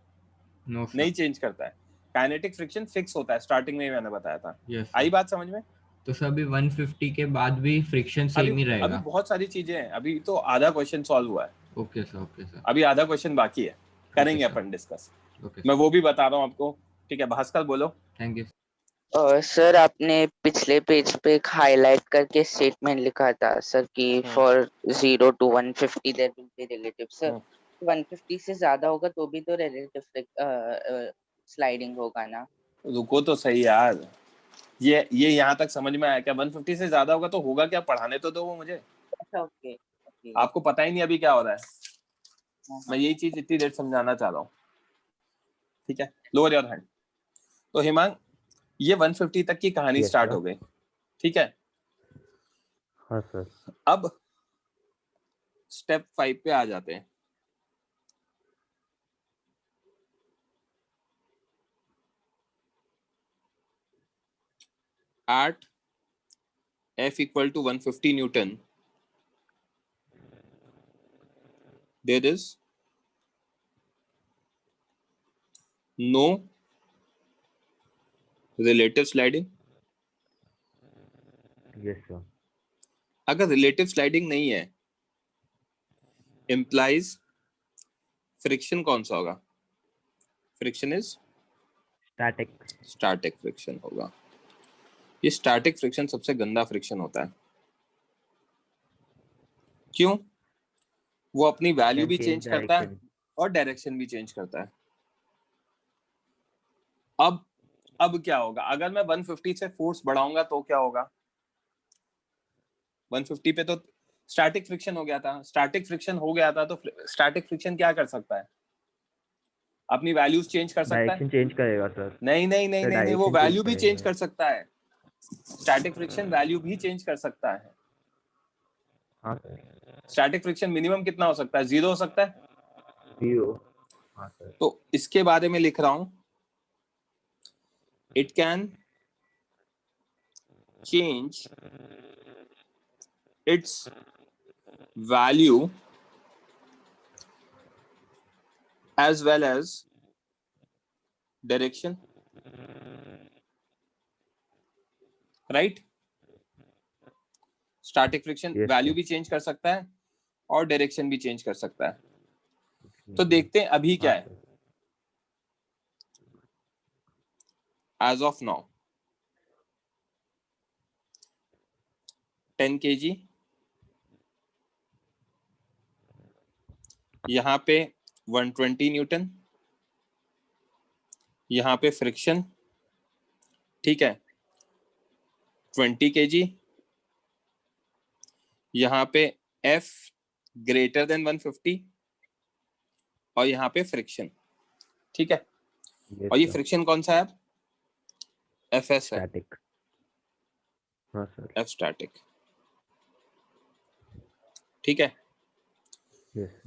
S1: नहीं चेंज करता है. काइनेटिक फ्रिक्शन फिक्स होता है. स्टार्टिंग में मैंने बताया था. आई बात समझ में.
S8: तो सभी 150 के बाद भी फ्रिक्शन सेम ही रहेगा.
S1: अभी बहुत सारी चीजें हैं. अभी तो आधा क्वेश्चन सॉल्व हुआ है.
S8: Okay sir.
S1: अभी आधा क्वेश्चन बाकी है. करेंगे अपन डिस्कस. मैं वो भी बता रहा हूँ आपको. ठीक है भास्कर बोलो.
S8: Thank you.
S5: सर आपने पिछले पेज पे एक हाईलाइट करके स्टेटमेंट लिखा था सर कि for 0 to 150 there will be relative. Sir 150 से ज्यादा होगा तो भी तो रिलेटिव स्लाइडिंग होगा ना.
S1: रुको तो सही यार. ये यहाँ तक समझ में आया क्या. 150 से ज्यादा होगा तो होगा क्या. पढ़ाने तो दो वो मुझे.
S5: अच्छा ओके.
S1: आपको पता ही नहीं अभी क्या हो रहा है. मैं यही चीज इतनी देर समझाना चाह रहा हूँ. ठीक है. Lower your hand. तो हिमांग ये 150 तक की कहानी स्टार्ट हो गई. ठीक है.
S2: हाँ सर.
S1: अब स्टेप 5 पे आ जाते हैं. at F equal to 150 Newton, there is no relative sliding.
S2: Yes sir.
S1: अगर रिलेटिव स्लाइडिंग नहीं है, implies फ्रिक्शन कौन सा होगा? फ्रिक्शन इज स्टैटिक फ्रिक्शन होगा। ये स्टैटिक फ्रिक्शन सबसे गंदा फ्रिक्शन होता है। क्यों? वो अपनी वैल्यू भी चेंज करता है और डायरेक्शन भी चेंज करता है। अब क्या होगा? अगर मैं 150 से फोर्स बढ़ाऊंगा तो क्या होगा? 150 पे तो स्टैटिक फ्रिक्शन हो गया था। स्टैटिक फ्रिक्शन हो गया था तो स्टैटिक फ्रिक्शन क्या कर सकता है? अपनी वैल्यूज चेंज कर सकता है।
S2: डायरेक्शन चेंज करेगा सर।
S1: नहीं, वो वैल्यू भी चेंज कर सकता है। स्टैटिक फ्रिक्शन वैल्यू भी चेंज कर सकता है।
S2: हाँ
S1: स्टैटिक फ्रिक्शन मिनिमम कितना हो सकता है? 0 हो सकता है।
S2: 0। हाँ सर।
S1: तो इसके बारे में लिख रहा हूं, it can change it's value as well as direction, right? Static friction value भी चेंज कर सकता है और डायरेक्शन भी चेंज कर सकता है। तो देखते हैं अभी क्या है। एज ऑफ नाउ 10 kg, यहां पे 120 न्यूटन, यहां पे फ्रिक्शन, ठीक है, 20 kg, यहां पे F ग्रेटर देन 150 और यहां पे फ्रिक्शन, ठीक है। और ये फ्रिक्शन कौन सा है? FS है।
S2: स्टैटिक। हाँ सर।
S1: F स्टैटिक, ठीक है।
S2: यस।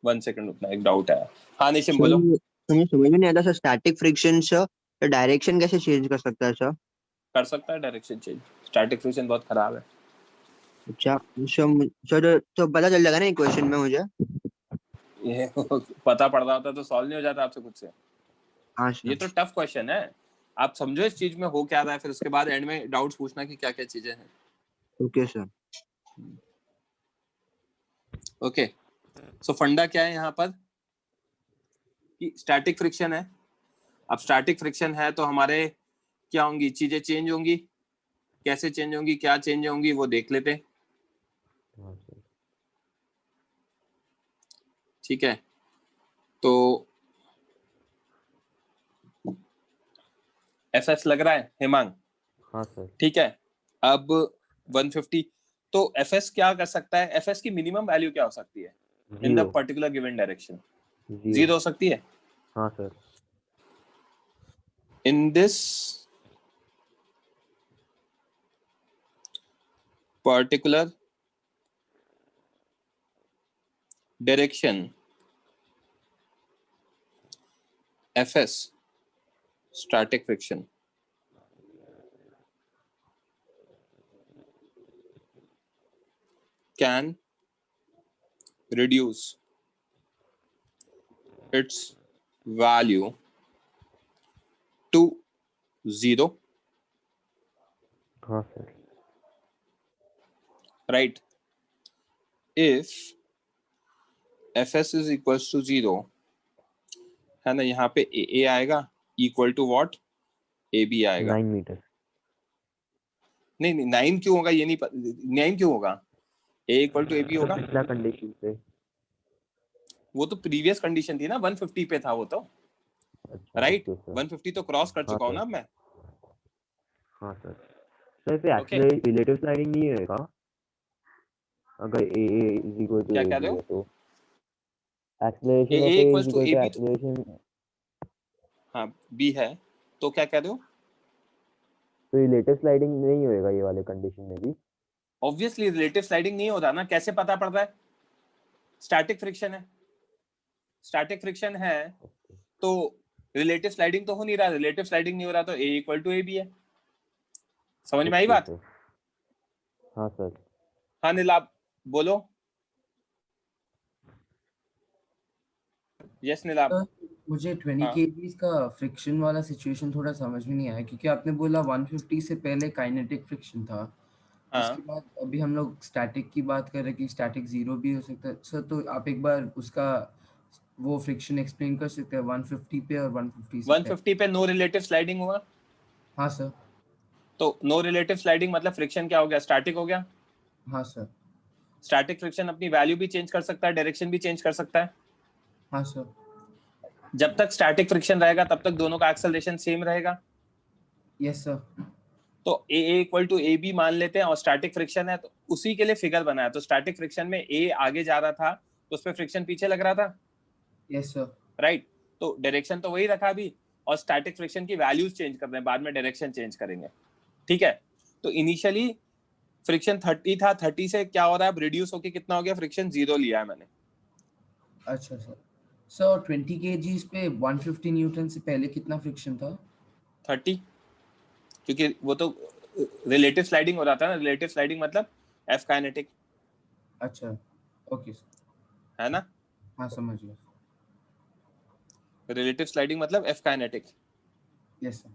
S1: 1 सेकंड रुकना, एक डाउट है। हाँ निशिम बोलो।
S9: हमें समझ में नहीं आता सर, स्टैटिक फ्रिक्शन से डायरेक्शन कैसे चेंज कर सकता है सर?
S1: कर सकता है डायरेक्शन चेंज। स्टैटिक फ्रिक्शन बहुत खराब है।
S9: अच्छा सर, तो पता चल जाएगा ना इक्वेशन में मुझे?
S1: ये पता पड़ रहा होता तो सॉल्व नहीं हो जाता आपसे खुद से।
S9: हाँ
S1: ये तो टफ क्वेश्चन है। आप समझो इस चीज में हो क्या रहा है, फिर उसके बाद एंड में डाउट्स पूछना कि क्या क्या चीजें हैं।
S9: Okay sir.
S1: ओके, सो फंडा क्या है यहाँ पर कि स्टैटिक फ्रिक्शन है। अब स्टैटिक फ्रिक्शन है तो हमारे क्या होंगी चीजें? चेंज होंगी। कैसे चेंज होंगी, क्या चेंज होंगी वो देख लेते हैं, ठीक है। तो FS लग रहा है हेमांग?
S2: हाँ सर।
S1: ठीक है। अब 150, तो FS क्या कर सकता है? FS की मिनिमम वैल्यू क्या हो सकती है in the particular given direction? 0 हो सकती है।
S2: हाँ sir.
S1: In this particular direction, FS static friction can reduce its value to 0,
S2: हाँ sir.
S1: right? If FS is equals to 0, है ना, यहाँ पे AA आएगा equal to what? AB आएगा।
S2: 9 मीटर।
S1: नहीं 9 क्यों होगा? ये नहीं 9 क्यों होगा? A equal to AB होगा।
S2: पिछला कंडीशन से।
S1: वो तो प्रीवियस कंडीशन थी ना, 150 पे था वो तो, राइट? 150 तो क्रॉस कर चुका हूँ ना अब मैं।
S2: हाँ सर। सर फिर एक्चुअली रिलेटिव स्लाइडिंग नहीं होएगा अगर A is equal to
S1: क्या
S2: AB
S1: कह रहे हो?
S2: है तो acceleration
S1: A
S2: of A
S1: equals
S2: is
S1: to
S2: equal to
S1: AB
S2: acceleration.
S1: हाँ B है तो क्या कह रहे हो?
S2: तो रिलेटिव स्लाइडिंग नहीं होएगा ये वाले कंडीशन में भी?
S1: ऑब्वियसली रिलेटिव स्लाइडिंग नहीं होता ना। कैसे पता पड़ रहा है? स्टैटिक फ्रिक्शन है। स्टैटिक फ्रिक्शन है तो रिलेटिव स्लाइडिंग तो हो नहीं रहा, रिलेटिव स्लाइडिंग नहीं हो रहा तो A इक्वल टू AB है। समझ में आई बात?
S4: हाँ सर।
S1: हाँ नीलाभ बोलो। यस नीलाभ।
S10: मुझे 20
S1: हाँ।
S10: kgs का फ्रिक्शन वाला सिचुएशन थोड़ा समझ में नहीं आया, क्योंकि आपने बोला 150 से पहले काइनेटिक फ्रिक्शन था।
S1: हाँ।
S10: उसके बाद अभी हम लोग स्टैटिक की बात कर रहे हैं कि स्टैटिक 0 भी हो सकता है सर, तो आप एक बार उसका वो फ्रिक्शन एक्सप्लेन कर सकते हैं 150 पे और 150 से
S1: 150 पे नो रिलेटिव स्लाइडिंग हुआ।
S10: हाँ सर।
S1: तो नो रिलेटिव स्लाइडिंग मतलब फ्रिक्शन क्या हो गया? स्टैटिक हो गया।
S10: हाँ सर।
S1: स्टैटिक फ्रिक्शन अपनी वैल्यू भी चेंज कर सकता है, डायरेक्शन भी चेंज कर सकता है।
S10: हाँ सर।
S1: जब तक स्टैटिक फ्रिक्शन रहेगा तब तक दोनों का एक्सेलरेशन सेम रहेगा।
S10: Yes sir.
S1: तो A इक्वल टू AB मान लेते हैं और स्टैटिक फ्रिक्शन है तो उसी के लिए फिगर बनाया। तो स्टैटिक फ्रिक्शन में A आगे जा रहा था तो उस पे फ्रिक्शन पीछे लग रहा था।
S10: Yes sir.
S1: राइट। तो डायरेक्शन तो वही रखा अभी, और स्टैटिक फ्रिक्शन की वैल्यूज चेंज कर रहे हैं, बाद में डायरेक्शन चेंज करेंगे। ठीक है। तो इनिशियली फ्रिक्शन 30 था, 30 से क्या हो रहा है अब रिड्यूस होके कितना हो गया? फ्रिक्शन 0 लिया है मैंने।
S10: अच्छा सर। सर 20 kgs पे 150 न्यूटन से पहले कितना फ्रिक्शन था?
S1: 30, क्योंकि वो तो रिलेटिव स्लाइडिंग हो रहा था ना। रिलेटिव स्लाइडिंग मतलब F काइनेटिक।
S10: अच्छा ओके सर।
S1: है ना?
S10: हाँ समझ गया।
S1: रिलेटिव स्लाइडिंग मतलब F kinetic.
S10: Yes sir.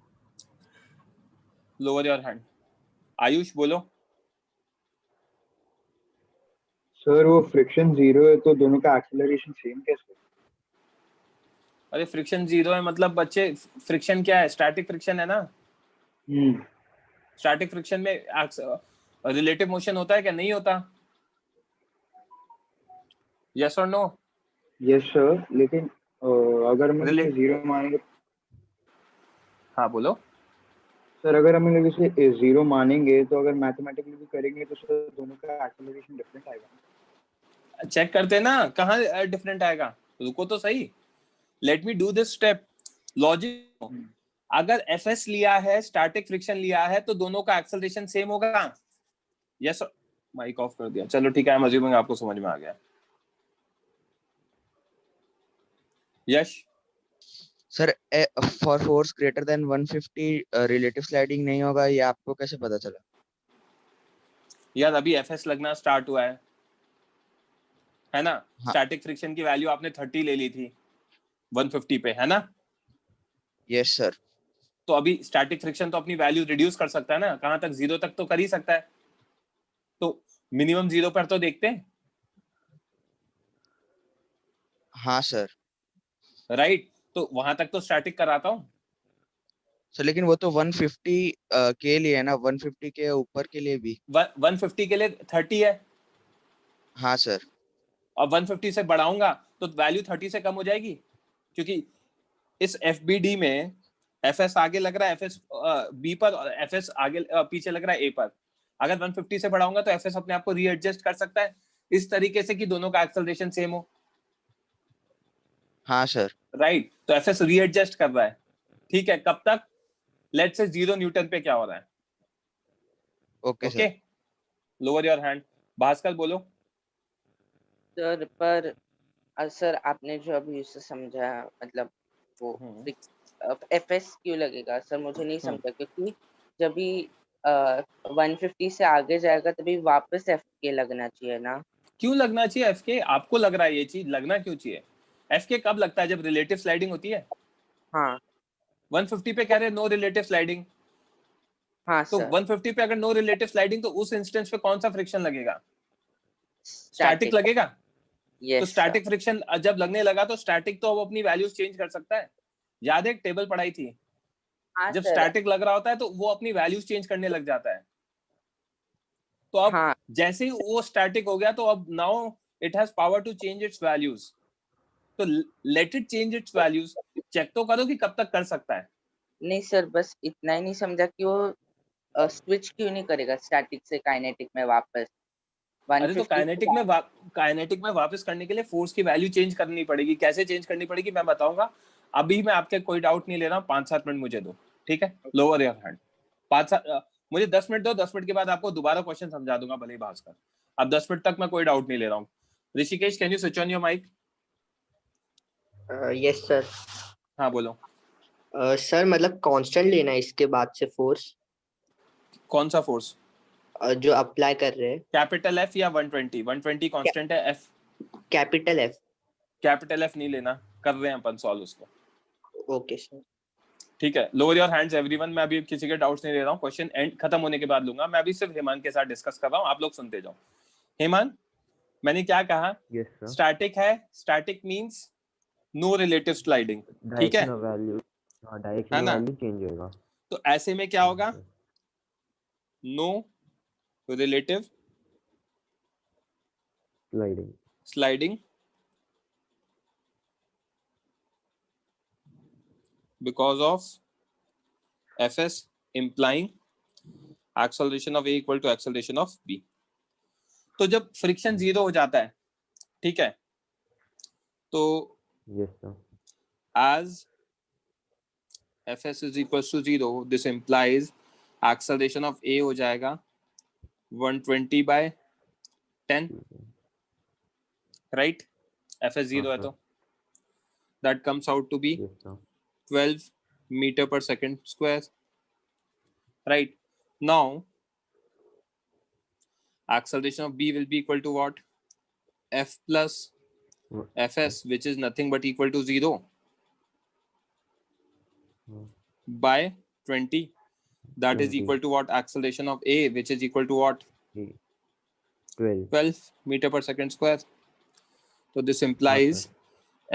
S1: Lower your hand. Ayush बोलो।
S11: सर वो फ्रिक्शन 0 है तो दोनों का एक्सेलरेशन सेम कैसे?
S1: अरे फ्रिक्शन 0 है मतलब बच्चे फ्रिक्शन क्या है? स्टैटिक फ्रिक्शन है ना। स्टैटिक फ्रिक्शन में रिलेटिव मोशन होता है क्या? नहीं होता। यस और नो?
S11: यस सर, लेकिन अगर हम इसे 0 मानेंगे।
S1: हाँ बोलो।
S11: सर अगर हम इसे 0 मानेंगे तो अगर मैथमेटिकली भी करेंगे तो सर दोनों का एक्सेलरेशन डिफरेंट आएगा।
S1: चेक करते ना कहाँ डिफरेंट आएगा। रुको तो सही, let me do this step logic. अगर Fs लिया है, स्टैटिक फ्रिक्शन लिया है, तो दोनों का एक्सेलरेशन सेम होगा। यस। माइक ऑफ कर दिया, चलो ठीक है। आई एम अज्यूमिंग आपको समझ में आ गया। Yes
S3: sir for force greater than 150 relative sliding नहीं होगा, ये आपको कैसे पता चला?
S1: यार अभी Fs लगना स्टार्ट हुआ है ना।
S3: हाँ।
S1: स्टैटिक फ्रिक्शन की वैल्यू आपने 30 ले ली थी 150 पे, है ना?
S3: Yes sir.
S1: तो अभी स्टैटिक फ्रिक्शन तो अपनी वैल्यू रिड्यूस कर सकता है ना, कहां तक? 0 तक तो कर ही सकता है। तो मिनिमम 0 पर तो देखते हैं।
S3: हाँ सर।
S1: राइट। तो वहां तक तो स्टैटिक कराता हूं
S3: सर, लेकिन वो तो 150 के लिए है ना, 150 के ऊपर के लिए भी।
S1: 150 के लिए 30 है।
S3: हाँ सर।
S1: और 150 से बढ़ाऊंगा तो वैल्यू 30 से कम हो जाएगी, क्योंकि इस FBD में Fs आगे लग रहा है Fs B पर, और Fs आगे पीछे लग रहा है A पर। अगर 150 से बढ़ाऊंगा तो Fs अपने आप को रीएडजस्ट कर सकता है इस तरीके से कि दोनों का एक्सेलरेशन सेम हो।
S3: हाँ सर।
S1: राइट। तो Fs रीएडजस्ट कर रहा है। ठीक है। कब तक? लेट्स से 0 न्यूटन पे क्या हो रहा है।
S3: Okay sir.
S1: Lower your hand. Bhaskar बोलो।
S5: सर पर सर आपने जो अभी उसे समझा, मतलब वो Fs क्यों लगेगा सर? मुझे नहीं समझा, क्योंकि जब भी 150 से आगे जाएगा तभी वापस Fk लगना चाहिए ना।
S1: क्यों लगना चाहिए Fk? आपको लग रहा है ये चीज, लगना क्यों चाहिए? Fk कब लगता है? जब रिलेटिव स्लाइडिंग होती है।
S5: हाँ
S1: 150 पे कह रहे नो रिलेटिव स्लाइडिंग।
S5: हाँ
S1: तो
S5: सर।
S1: 150 पे अगर नो रिलेटिव स्लाइडिंग तो उस इंस्टेंस पे कौन सा फ्रिक्शन लगेगा?
S5: स्टैटिक
S1: लगेगा। तो
S5: यस
S1: स्टैटिक फ्रिक्शन जब लगने लगा तो स्टैटिक तो अब अपनी वैल्यूज चेंज कर सकता है। याद है एक टेबल पढ़ाई थी,
S5: हाँ
S1: जब
S5: सर।
S1: स्टैटिक लग रहा होता है तो वो अपनी वैल्यूज चेंज करने लग जाता है। तो अब
S5: हाँ
S1: जैसे ही वो स्टैटिक हो गया तो अब now it has power to change its values. तो let it change its values. Check तो करो कि कब तक कर सकता है।
S5: नहीं सर, बस इतना ही नहीं समझा कि वो स्विच क्यों नहीं करेगा स्टैटिक से काइनेटिक में वापस।
S1: अरे तो काइनेटिक में वापस करने के लिए फोर्स की वैल्यू चेंज करनी पड़ेगी। कैसे चेंज करनी पड़ेगी मैं बताऊंगा। अभी मैं आपके कोई डाउट नहीं ले रहा हूँ, 5-7 मिनट मुझे दो। ठीक है। Lower your hand. 5-7 मुझे 10 मिनट दो। 10 मिनट के बाद आपको दोबारा क्वेश्चन समझा दूंगा भले ही भास्कर। अब 10 मिनट तक मैं कोई डाउट नहीं ले रहा हूँ। Rishikesh can you switch on your mic?
S9: Yes sir.
S1: हाँ बोलो।
S9: सर मतलब कांस्टेंट लेना है इसके बाद से फोर्स?
S1: कौन सा फोर्स
S9: जो अप्लाई कर रहे हैं?
S1: कैपिटल एफ या 120? 120 कांस्टेंट है, F
S9: capital F.
S1: Capital F नहीं लेना, कर रहे हैं अपन सॉल्व उसको।
S9: Okay sir.
S1: ठीक है, लोअर योर हैंड्स एवरीवन। मैं अभी किसी के डाउट्स नहीं ले रहा हूँ, क्वेश्चन एंड खत्म होने के बाद लूंगा। मैं अभी सिर्फ हेमान के साथ डिस्कस कर रहा हूँ, आप लोग सुनते जाओ। हेमान, मैंने क्या कहा?
S2: Yes sir.
S1: स्टैटिक है, static means no relative sliding, ठीक है?
S2: वैल्यू, हां डायरेक्शन वैल्यू चेंज होगा।
S1: तो ऐसे में क्या होगा? No relative sliding because of Fs implying acceleration of A equal to acceleration of B। तो जब फ्रिक्शन 0 हो जाता है, ठीक है, तो as Fs is equals to 0, this implies acceleration of A हो जाएगा 120/10, right? Fs 0 है तो that comes out to be 12 meter per second square, right? Now acceleration of B will be equal to what? F plus Fs, which is nothing but equal to 0 by 20. That is equal to what? Acceleration of A, which is equal to what? 12 meter per second square. So this implies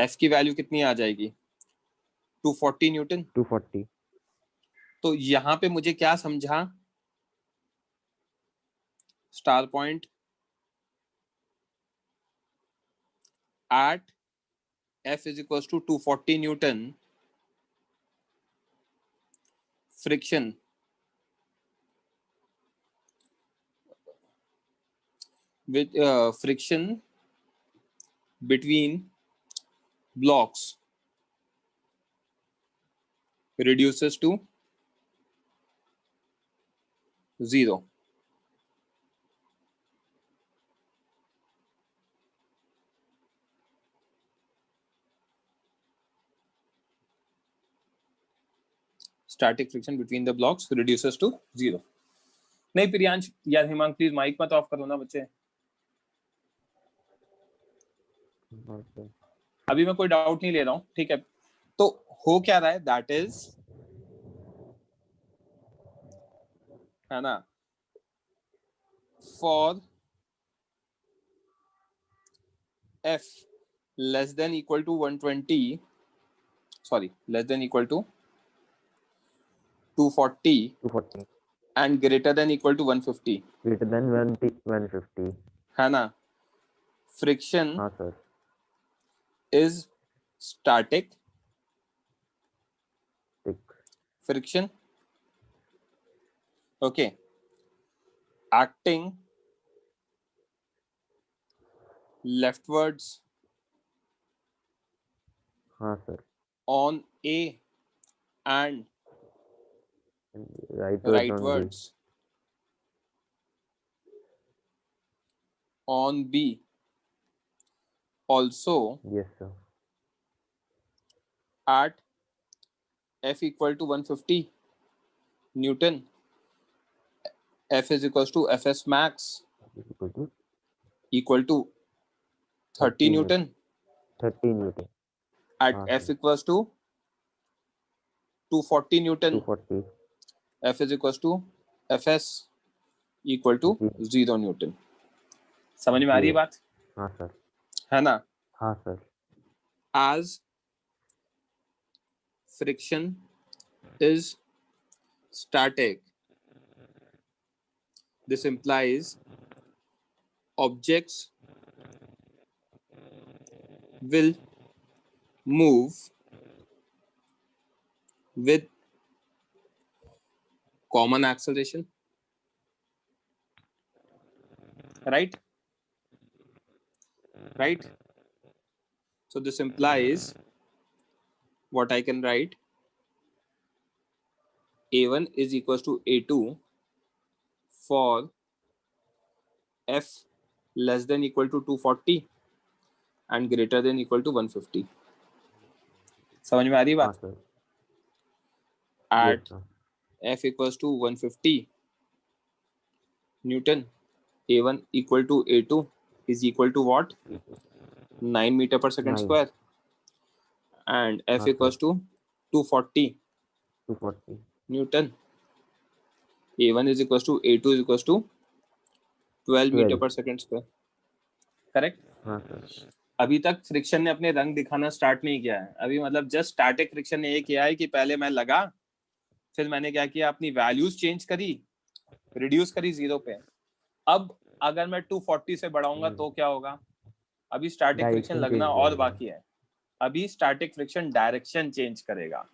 S1: F की value कितनी आ जाएगी? 240 Newton.
S2: 240।
S1: तो यहाँ पे मुझे क्या समझा? Star point at F is equals to 240 Newton, friction with friction between blocks reduces to 0. Static friction between the blocks reduces to 0. नहीं प्रियांश या हिमांक, प्लीज माइक मत ऑफ करो ना बच्चे। अभी मैं कोई डाउट नहीं ले रहा हूँ, ठीक है? तो हो क्या रहा है? दैट इज, है ना, for F less than equal to 120, sorry, less than equal to 240 and greater than equal to 150,
S2: greater than 150,
S1: है ना, friction
S2: हाँ sir,
S1: is static friction, okay, acting leftwards
S2: हाँ sir,
S1: on A and rightwards on B also.
S2: Yes sir.
S1: At F equal to 150 Newton, F is equals to Fs max equal to 30 Newton.
S2: 30 Newton.
S1: At F equals to 240 Newton.
S2: 240.
S1: F is equals to Fs equal to 0 Newton. समझ में आ रही है बात?
S2: हाँ sir,
S1: है ना?
S2: हाँ sir.
S1: As friction is static, this implies objects will move with common acceleration, right? Right? So this implies what I can write, A1 is equals to A2 for F less than equal to 240 and greater than equal to 150. समझ में आ रही बात? at F equals to 150 Newton, A1 equal to A2 is equal to what? 9 meter per second square, and F equals to 240 Newton. A1 is equals to A2 is equals to 12 metre per second square. Correct. अभी तक friction ने अपने रंग दिखाना start नहीं किया है अभी, मतलब जस्ट स्टैटिक फ्रिक्शन ने ये किया है कि पहले मैं लगा, फिर मैंने क्या किया, अपनी वैल्यूज चेंज करी, रिड्यूस करी 0 पे. अब अगर मैं 240 से बढ़ाऊंगा तो क्या होगा? अभी स्टैटिक फ्रिक्शन लगना और बाकी है. अभी स्टैटिक फ्रिक्शन डायरेक्शन चेंज करेगा,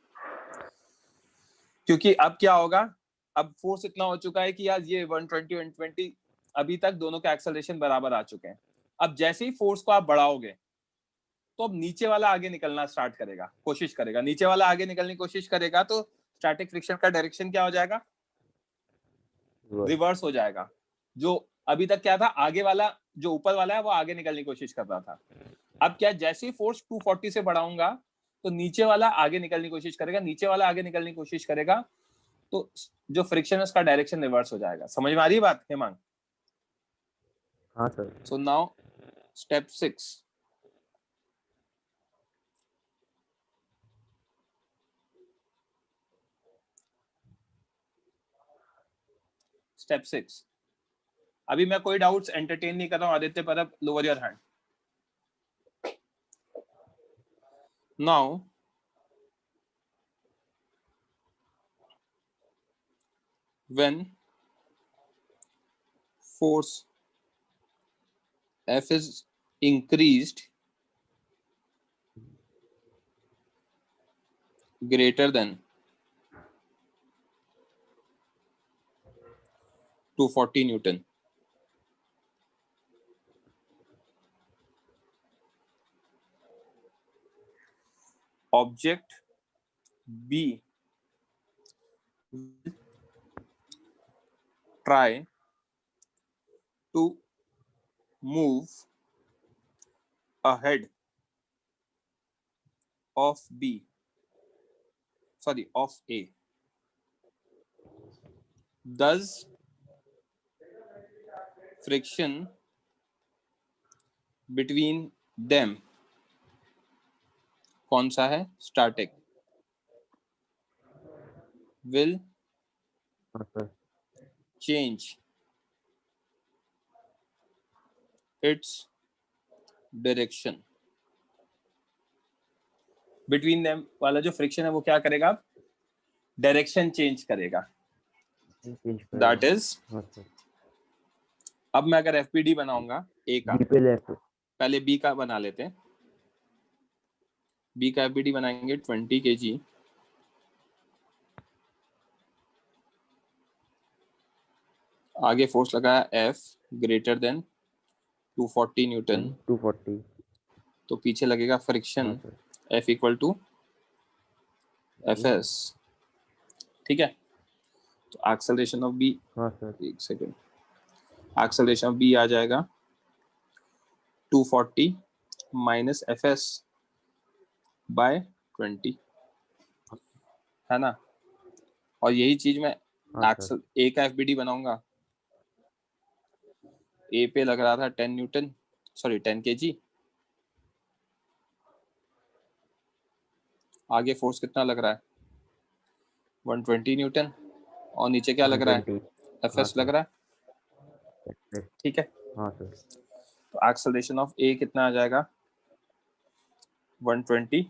S1: क्योंकि अब क्या होगा, अब फोर्स इतना हो चुका है कि यार ये 120 अभी तक दोनों के एक्सेलरेशन बराबर आ चुके हैं. अब जैसे ही फोर्स को आप बढ़ाओगे तो अब नीचे वाला आगे निकलना स्टार्ट करेगा, कोशिश करेगा, नीचे वाला आगे निकलने की कोशिश करेगा, तो स्टैटिक फ्रिक्शन का डायरेक्शन क्या हो जाएगा? रिवर्स हो जाएगा. जो अभी तक क्या था, आगे वाला जो ऊपर वाला है वो आगे निकलने की कोशिश कर रहा था. अब क्या, जैसे ही फोर्स 240 से बढ़ाऊंगा तो नीचे वाला आगे निकलने की कोशिश करेगा, नीचे वाला आगे निकलने की कोशिश करेगा, तो जो फ्रिक्शन है उसका डायरेक्शन रिवर्स हो जाएगा. समझ में आ रही है बात हेमांग?
S2: हाँ sir.
S1: So now step 6. Step 6. अभी मैं कोई डाउट्स एंटरटेन नहीं कर रहा हूं. आदित्य परब, lower your hand. Now when force F is increased greater than 240 Newton, object B will try to move ahead of of A. Thus friction between them कौन सा है? Static. will change its direction. Between them वाला जो friction है वो क्या करेगा? Direction change करेगा. That is, अब मैं अगर FPD बनाऊंगा A का, पहले B का बना लेते हैं. B का FPD बनाएंगे 20 kg. आगे फोर्स लगाया F ग्रेटर देन 240 न्यूटन.
S2: 240.
S1: तो पीछे लगेगा friction F equal to FS. ठीक है. तो एक्सेलरेशन ऑफ B, एक सेकेंड, एक्सेलरेशन ऑफ B आ जाएगा 240 माइनस FS बाय 20, है ना. और यही चीज मैं एक्सल A का FBD बनाऊंगा. A पे लग रहा था 10 न्यूटन, सॉरी 10 kg. आगे फोर्स कितना लग रहा है? 120 न्यूटन. और नीचे क्या लग रहा है? FS लग रहा है. ठीक है. तो एक्सेलरेशन ऑफ A कितना आ जाएगा? 120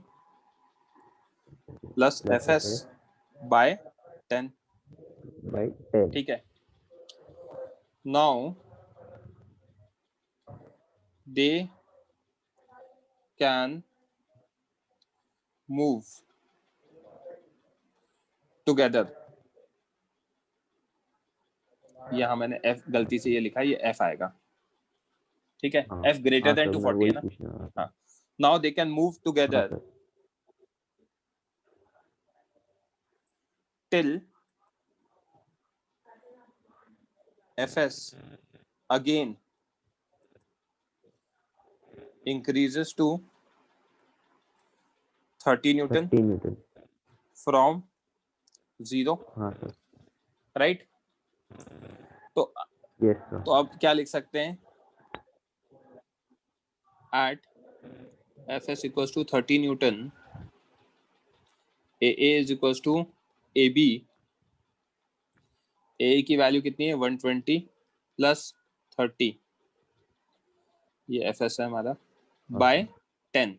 S1: प्लस FS बाय 10. ठीक है. Now they can move together. यहाँ मैंने F गलती से ये लिखा है, ये F आएगा. ठीक है. F ग्रेटर देन 240 है ना. हाँ. Now they can move together till FS again increases to 30 Newton from 0।
S2: हाँ सर।
S1: राइट, तो
S2: यस सर।
S1: तो अब क्या लिख सकते हैं, eight Fs equals to 30 Newton, AA is equals to AB, AA की वैल्यू कितनी है 120 प्लस 30, ये Fs है हमारा, by 10,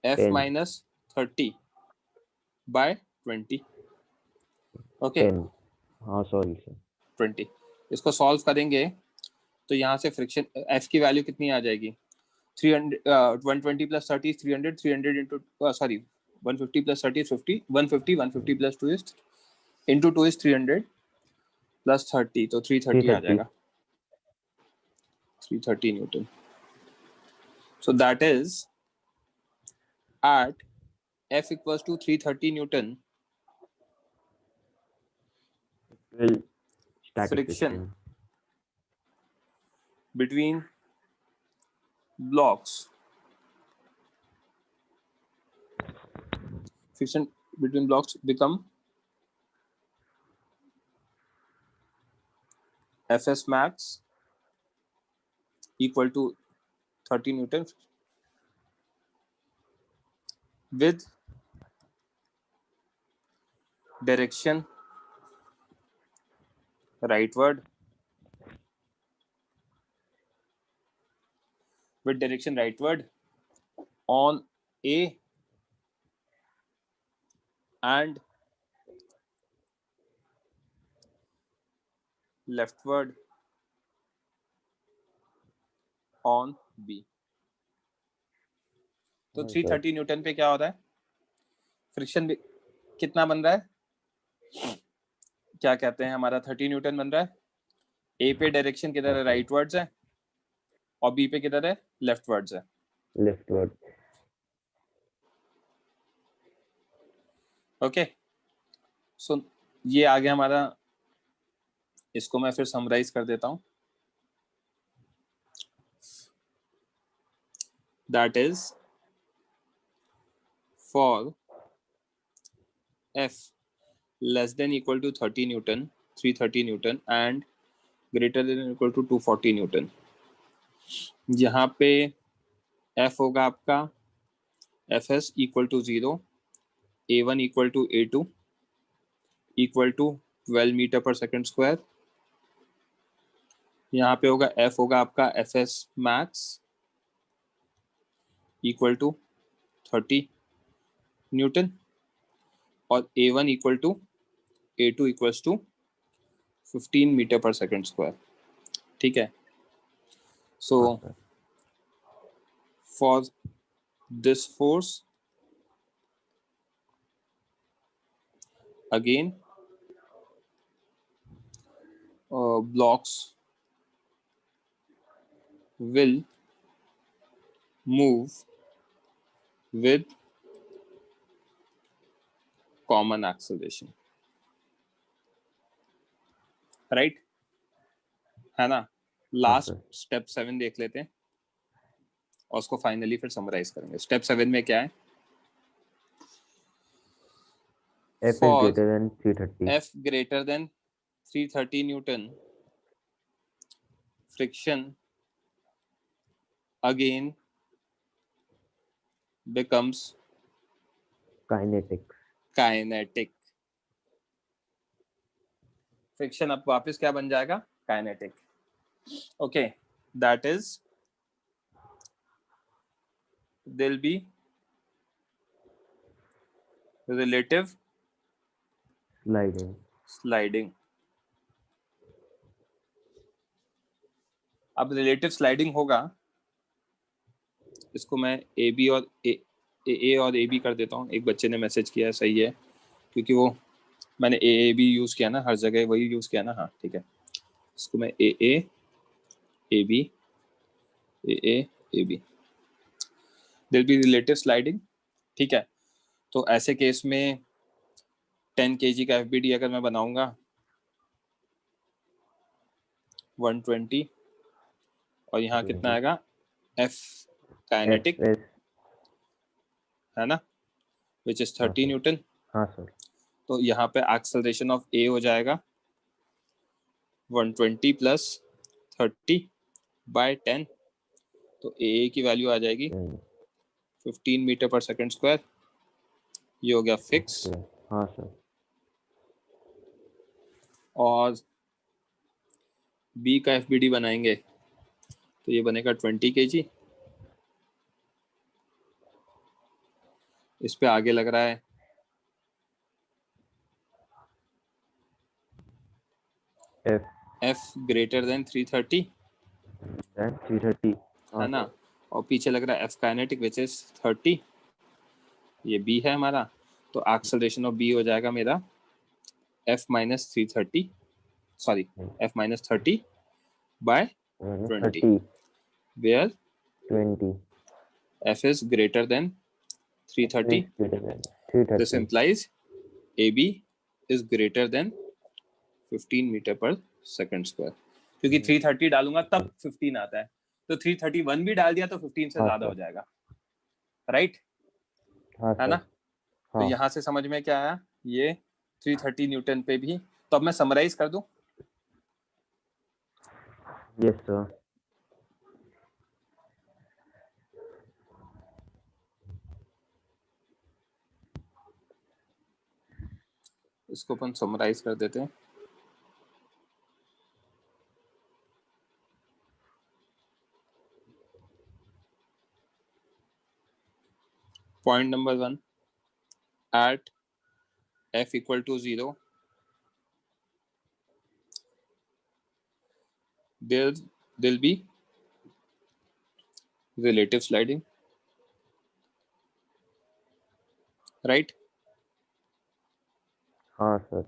S1: F
S2: 10
S1: minus 30 by 20, okay
S2: 10। हाँ सॉरी सर।
S1: 20। इसको सॉल्व करेंगे तो यहाँ से फ्रिक्शन F की वैल्यू कितनी आ जाएगी, 300 120 plus 30 300, 300 into sorry 150 plus 30 is 50, 150 150 plus 2 is into 2 is 300 plus 30, तो 330 आ जाएगा, 330 Newton. So that is at F equals to 330 Newton, friction between blocks, friction between blocks become Fs max equal to 30 Newton with direction rightward, with direction rightward on A and leftward on B। तो 330 Newton पे क्या हो रहा है, friction कितना बन रहा है, क्या कहते हैं, हमारा 30 न्यूटन बन रहा है। ए पे डायरेक्शन किधर है, राइटवर्ड्स है, और बी पे किधर है, लेफ्टवर्ड्स है,
S2: लेफ्टवर्ड।
S1: ओके, सो ये आ गया हमारा, इसको मैं फिर समराइज कर देता हूं, that is for F less than equal to 30 Newton, 330 Newton and greater than or equal to 240 Newton, यहाँ पे F होगा आपका Fs equal to 0, A1 equal to A2 equal to 12 metre per second square, यहाँ पे होगा F होगा आपका Fs max equal to 30 newton और A1 equal to A2 equals to 15 metre per second square, ठीक है। So for this force again blocks will move with common acceleration, right है ना। लास्ट स्टेप 7 देख लेते हैं और उसको फाइनली फिर समराइज करेंगे। स्टेप 7 में क्या है,
S2: F is greater than 330,
S1: F greater than 330 Newton, friction again becomes kinetic, friction अब वापस क्या बन जाएगा, kinetic, okay. That is there will be relative sliding. अब रिलेटिव स्लाइडिंग होगा, इसको मैं ए बी और ए और ए बी कर देता हूँ। एक बच्चे ने मैसेज किया, सही है, क्योंकि वो मैंने ए बी यूज किया ना, हर जगह वही यूज किया ना, हाँ ठीक है। इसको मैं A B there be relative sliding, ठीक है। तो ऐसे केस में 10 kg का FBD अगर मैं बनाऊंगा 120 और यहाँ कितना आएगा, F काइनेटिक है ना, विच इज 30 न्यूटन।
S2: हाँ सर।
S1: तो यहाँ पे एक्सेलरेशन ऑफ ए हो जाएगा 120 प्लस 30 बाय 10, तो ए की वैल्यू आ जाएगी 15 मीटर पर सेकंड स्क्वायर। ये हो गया फिक्स।
S2: हाँ सर।
S1: और बी का एफबीडी बनाएंगे तो ये बनेगा 20 kg। इस पे आगे लग रहा है F ग्रेटर देन 330 है ना, और पीछे लग रहा है F काइनेटिक विच इज 30। ये B है हमारा, तो एक्सेलरेशन ऑफ B हो जाएगा मेरा F minus 330, sorry F minus 30 by 20 where
S2: 20
S1: F is greater than 330. This implies AB is greater than 15 metre per second square, क्योंकि 330 डालूंगा तब 15 आता है, तो 331 भी डाल दिया तो 15 से ज्यादा हो जाएगा, राइट? है ना? तो यहाँ से समझ में क्या आया, ये 330 न्यूटन पे भी। तो अब मैं समराइज कर दूं।
S2: Yes sir.
S1: इसको अपन समराइज कर देते हैं। Point number 1, at F equal to 0, there'll be relative sliding, right?
S2: हाँ सर।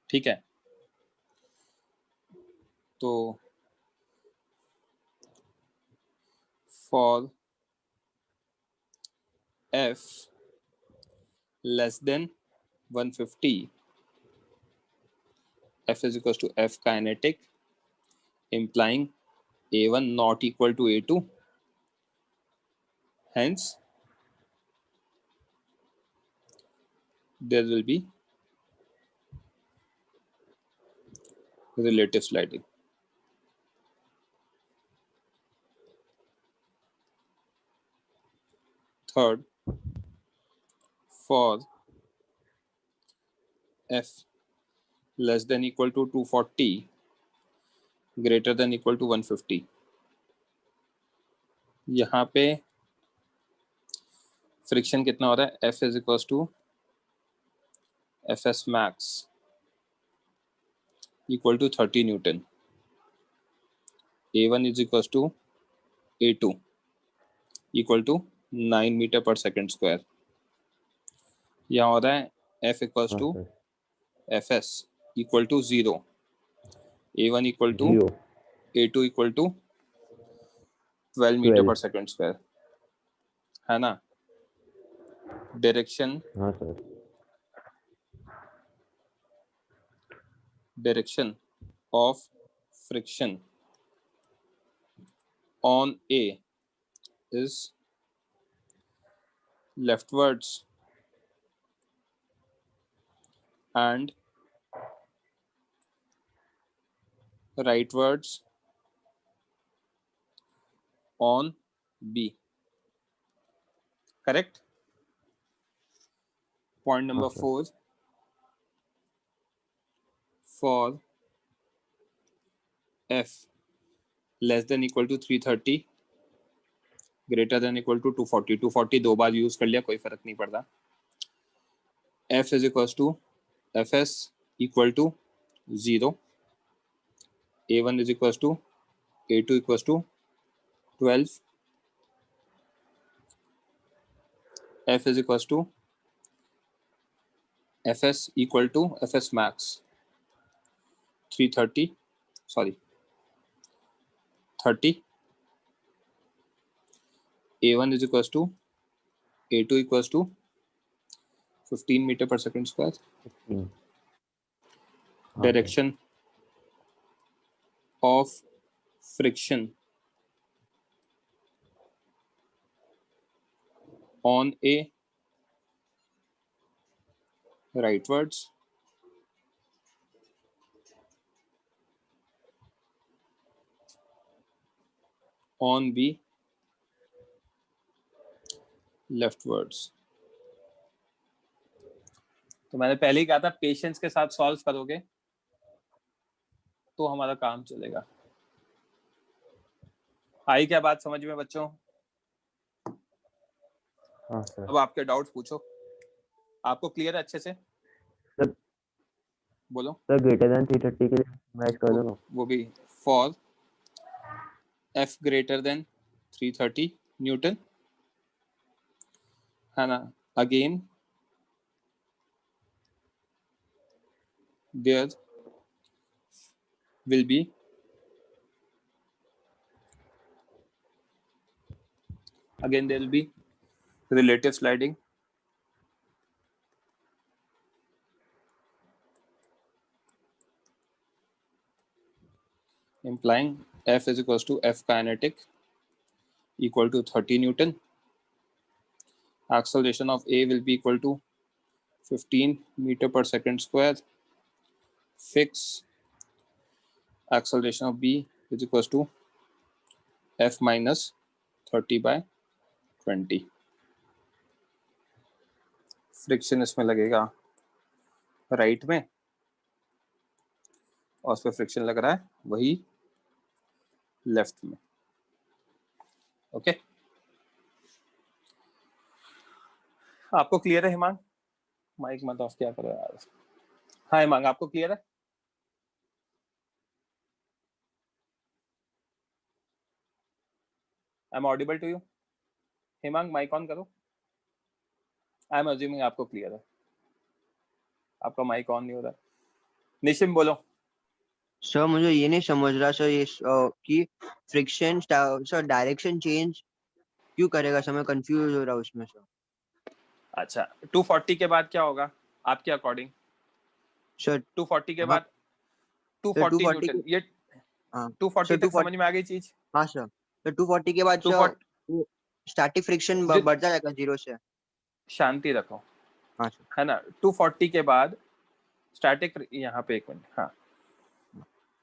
S1: ठीक है, तो for F less than 150, F is equals to F kinetic, implying A1 not equal to A2. Hence, there will be relative sliding. Third, for F less than equal to 240, greater than equal to 150, यहाँ पे friction कितना हो रहा है, F is equals to Fs max equal to 30 Newton. A1 is equals to A2 equal to 9 metre per second square. यहाँ हो रहा है F equals to Fs equal to 0, A1 equal to A2 equal to 12 metre per second square, है ना? Direction of friction on A is leftwards and rightwards on B. Correct? Point number 4, for F less than equal to 330, greater than equal to 240, 240 दो बार use कर लिया, कोई फर्क नहीं पड़ता। F is equals to Fs equal to 0, A1 is equals to A2 equals to 12, F is equals to Fs equal to Fs max 30, A1 is equals to A2 equals to 15 metre per second square. Direction of friction on A rightwards, on B leftwards. तो मैंने पहले ही कहा था patience के साथ solve करोगे तो हमारा काम चलेगा। आई क्या बात समझ में बच्चों?
S2: हाँ सर।
S1: अब आपके डाउट्स पूछो। आपको क्लियर है अच्छे से?
S2: सर
S1: बोलो।
S2: सर ग्रेटर देन 330 के लिए मैच कर दो।
S1: वो भी for F greater than 330 Newton, है ना? Again there will be relative sliding implying F is equals to F kinetic equal to 30 Newton. Acceleration of A will be equal to 15 meter per second square. Fix acceleration of B is equals to F minus 30 by 20. Friction इसमें लगेगा right में और उस पर friction लग रहा है वही लेफ्ट में। ओके, आपको क्लियर है हिमांग? माइक मत ऑफ क्या करो यार। हाँ हिमांग, आपको क्लियर है? I am audible to you? Himang mic on करो। आई एम अज्यूमिंग आपको क्लियर है, आपका माइक ऑन नहीं हो रहा। निशिम बोलो।
S9: सर मुझे ये नहीं समझ रहा सर ये कि फ्रिक्शन सर डायरेक्शन चेंज क्यों करेगा सर, मैं कंफ्यूज हो रहा हूँ उसमें सर।
S1: अच्छा 240 के बाद क्या होगा आपके अकॉर्डिंग?
S9: सर
S1: 240 के बाद 240 न्यूटन, ये 240 तक समझ में आ गई चीज?
S9: हाँ सर, तो 240 के बाद स्टैटिक फ्रिक्शन बढ़ जाएगा 0 से।
S1: शांति रखो।
S9: हाँ सर,
S1: है ना? 240 के बाद स्टैटिक, यहाँ पे एक मिनट, हाँ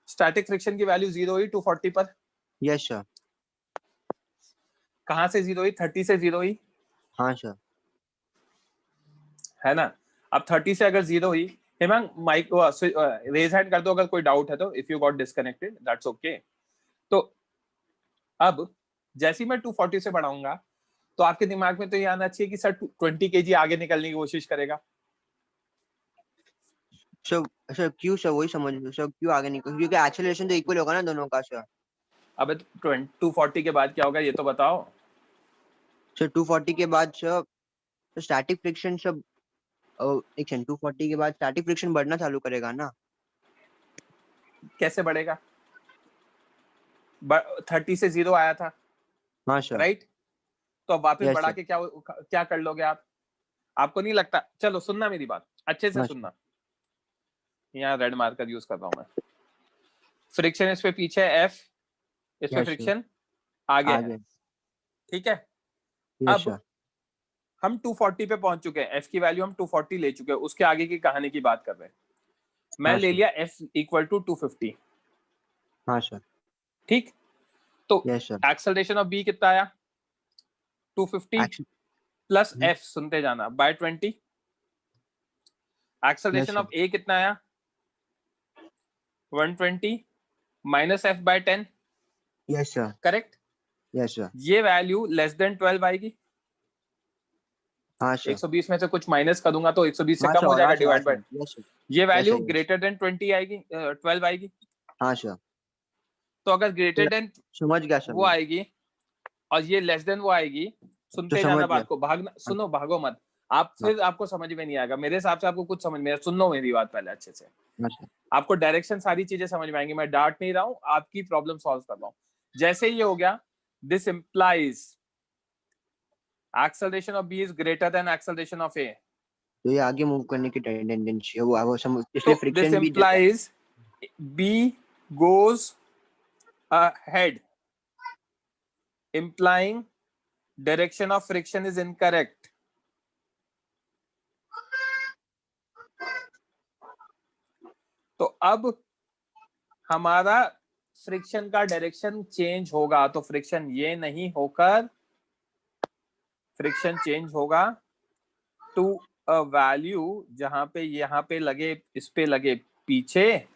S1: स्टैटिक फ्रिक्शन की वैल्यू 0 हुई 240 पर।
S9: Yes sir.
S1: कहाँ से 0 हुई? 30 से 0 हुई।
S9: हाँ सर।
S1: है ना? अब 30 से अगर 0 हुई, हिमांग माइक रेज हैंड कर दो अगर कोई डाउट है तो। If you got disconnected that's okay. तो अब जैसे ही मैं 240 से बढ़ाऊंगा तो आपके दिमाग में तो ये आना चाहिए कि सर 20 kg आगे निकलने की कोशिश करेगा।
S9: सर क्यों सर, वही समझ सर क्यों आगे निकल, क्योंकि एक्सेलरेशन तो इक्वल होगा ना दोनों का सर।
S1: अब 240 के बाद क्या होगा ये तो बताओ।
S9: सर 240 के बाद सर स्टैटिक फ्रिक्शन सब 240 के बाद स्टैटिक फ्रिक्शन बढ़ना चालू करेगा ना।
S1: कैसे बढ़ेगा? 30 से 0 आया था।
S9: हाँ सर।
S1: राइट, तो अब वापस
S9: yes,
S1: बढ़ा के क्या कर लोगे आप? आपको नहीं लगता? चलो सुनना मेरी बात अच्छे से सुनना। यहाँ रेड मार्कर यूज कर रहा हूं मैं। फ्रिक्शन इस पे पीछे है F, इस पे फ्रिक्शन आगे है, ठीक है? अब हम 240 पे पहुंच चुके हैं, F की वैल्यू हम 240 ले चुके हैं, उसके आगे की कहानी की बात कर रहे हैं। मैं ले लिया F इक्वल टू 250।
S9: हाँ सर।
S1: ठीक, तो एक्सेलरेशन ऑफ B कितना आया? 250 प्लस F, सुनते जाना, बाय 20। एक्सेलरेशन ऑफ A कितना आया? 120 minus F by 10।
S9: Yes sir.
S1: Correct?
S9: Yes sir.
S1: ये वैल्यू लेस देन 12 आएगी।
S9: हाँ सर।
S1: 120 में से कुछ माइनस कर दूंगा तो 120 से कम हो जाएगा, डिवाइड बाय। ये वैल्यू ग्रेटर देन 20 आएगी, 12 आएगी।
S9: हाँ सर।
S1: तो अगर ग्रेटर देन
S9: समझ गया सर
S1: वो आएगी और ये लेस देन वो आएगी, सुनते जाना बात को, भागना, सुनो, भागो मत आप, फिर आपको समझ में नहीं आएगा। मेरे हिसाब से आपको कुछ समझ में, सुनो मेरी बात पहले अच्छे से, आपको डायरेक्शन सारी चीजें समझ में आएंगी। मैं डांट नहीं रहा हूँ, आपकी प्रॉब्लम सॉल्व कर रहा हूँ। जैसे ये हो गया, this implies acceleration of B is greater than acceleration of A,
S9: तो ये आगे मूव करने की टेंडेंसी है, वो इसलिए friction
S1: this implies B goes ahead, implying direction of friction is incorrect. तो अब हमारा फ्रिक्शन का डायरेक्शन चेंज होगा, तो फ्रिक्शन ये नहीं होकर फ्रिक्शन चेंज होगा टू अ वैल्यू जहां पे यहाँ पे लगे, इस पे लगे पीछे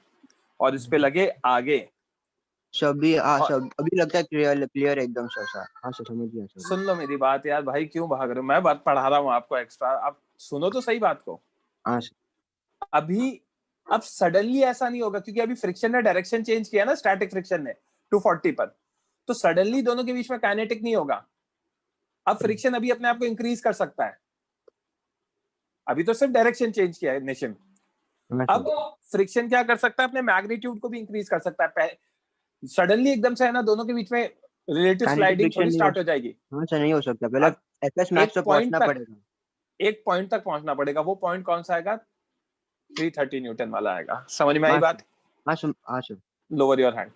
S1: और इस पे लगे आगे।
S9: अभी लगता है क्लियर एकदम सर। हाँ सर समझ गया सर।
S1: सुन लो मेरी बात यार भाई, क्यों भाग रहे हो? मैं बात पढ़ा रहा हूँ आपको एक्स्ट्रा, आप सुनो तो सही बात को।
S9: हाँ
S1: अभी अब सडनली ऐसा नहीं होगा क्योंकि अभी फ्रिक्शन ने डायरेक्शन चेंज किया ना, स्टैटिक फ्रिक्शन ने 240 पर, तो सडनली दोनों के बीच में काइनेटिक नहीं होगा। अब फ्रिक्शन अभी अपने आप को इंक्रीज कर सकता है, अभी तो सिर्फ डायरेक्शन चेंज किया है निशिम। अब फ्रिक्शन क्या कर सकता है, अपने मैग्नीट्यूड को भी इंक्रीज कर सकता है। सडनली एकदम से है ना, दोनों के बीच में रिलेटिव स्लाइडिंग थोड़ी स्टार्ट हो जाएगी।
S9: हाँ सर नहीं हो सकता, पहले एफएस मैक्स तक पहुंचना पड़ेगा,
S1: एक पॉइंट तक पहुंचना पड़ेगा। वो पॉइंट कौन सा आएगा? 330 न्यूटन वाला आएगा। समझ में आई बात?
S9: हाँ सर।
S1: Lower your hand.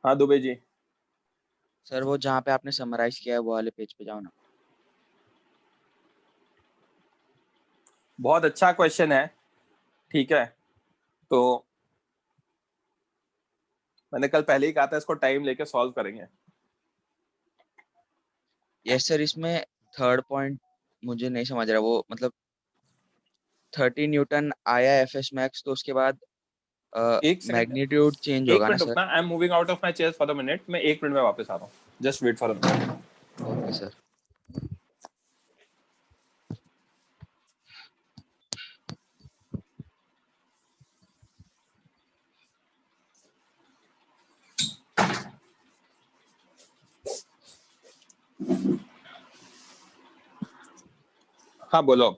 S1: हाँ दुबे जी।
S3: सर वो जहाँ पे आपने समराइज किया है वो वाले पेज पे जाओ ना।
S1: बहुत अच्छा क्वेश्चन है, ठीक है। तो मैंने कल पहले ही कहा था इसको टाइम लेके सॉल्व करेंगे।
S3: यस सर, इसमें थर्ड पॉइंट मुझे नहीं समझ रहा, वो मतलब 30 न्यूटन आया एफएस मैक्स, तो उसके बाद मैग्नीट्यूड चेंज होगा ना sir?
S1: I am moving out of my chair for a minute, मैं 1 मिनट में वापस आ रहा हूँ, just wait for a minute.
S3: Okay sir.
S1: हाँ बोलो,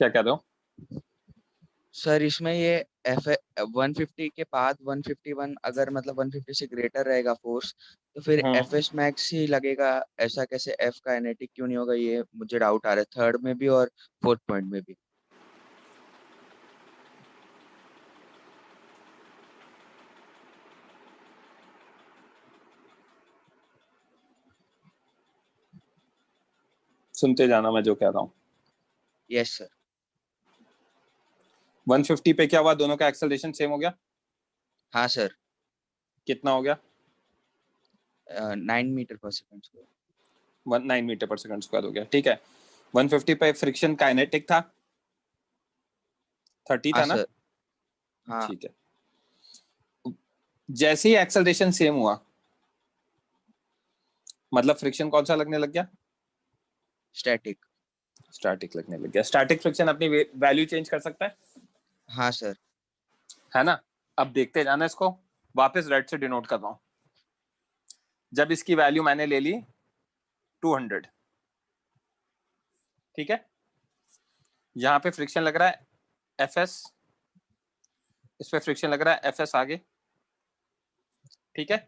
S1: क्या कह रहे हो?
S3: सर इसमें ये एफ 150 के बाद 151 अगर मतलब 150 से ग्रेटर रहेगा फोर्स, तो फिर एफएस मैक्स ही लगेगा। ऐसा कैसे एफ का काइनेटिक क्यों नहीं होगा, ये मुझे डाउट आ रहा है थर्ड में भी और फोर्थ पॉइंट में भी।
S1: सुनते जाना मैं जो कह रहा हूँ।
S3: Yes sir.
S1: 150 पे क्या हुआ, दोनों का एक्सेलरेशन सेम हो गया?
S3: हाँ सर।
S1: कितना हो गया?
S3: 9 metre per second square.
S1: 9 metre per second square हो गया, ठीक है। 150 पे फ्रिक्शन काइनेटिक था, 30 था ना?
S3: हाँ।
S1: ठीक है। जैसे ही एक्सेलरेशन सेम हुआ, मतलब फ्रिक्शन कौन सा लगने लग गया? स्टैटिक लगने लग गया। स्टैटिक फ्रिक्शन अपनी वैल्यू चेंज कर सकता है?
S3: हाँ सर।
S1: है ना? अब देखते जाना इसको, वापस रेड से डिनोट कर रहा हूं। जब इसकी वैल्यू मैंने ले ली 200, ठीक है, यहां पे फ्रिक्शन लग रहा है एफएस, इस पे फ्रिक्शन लग रहा है एफएस आगे, ठीक है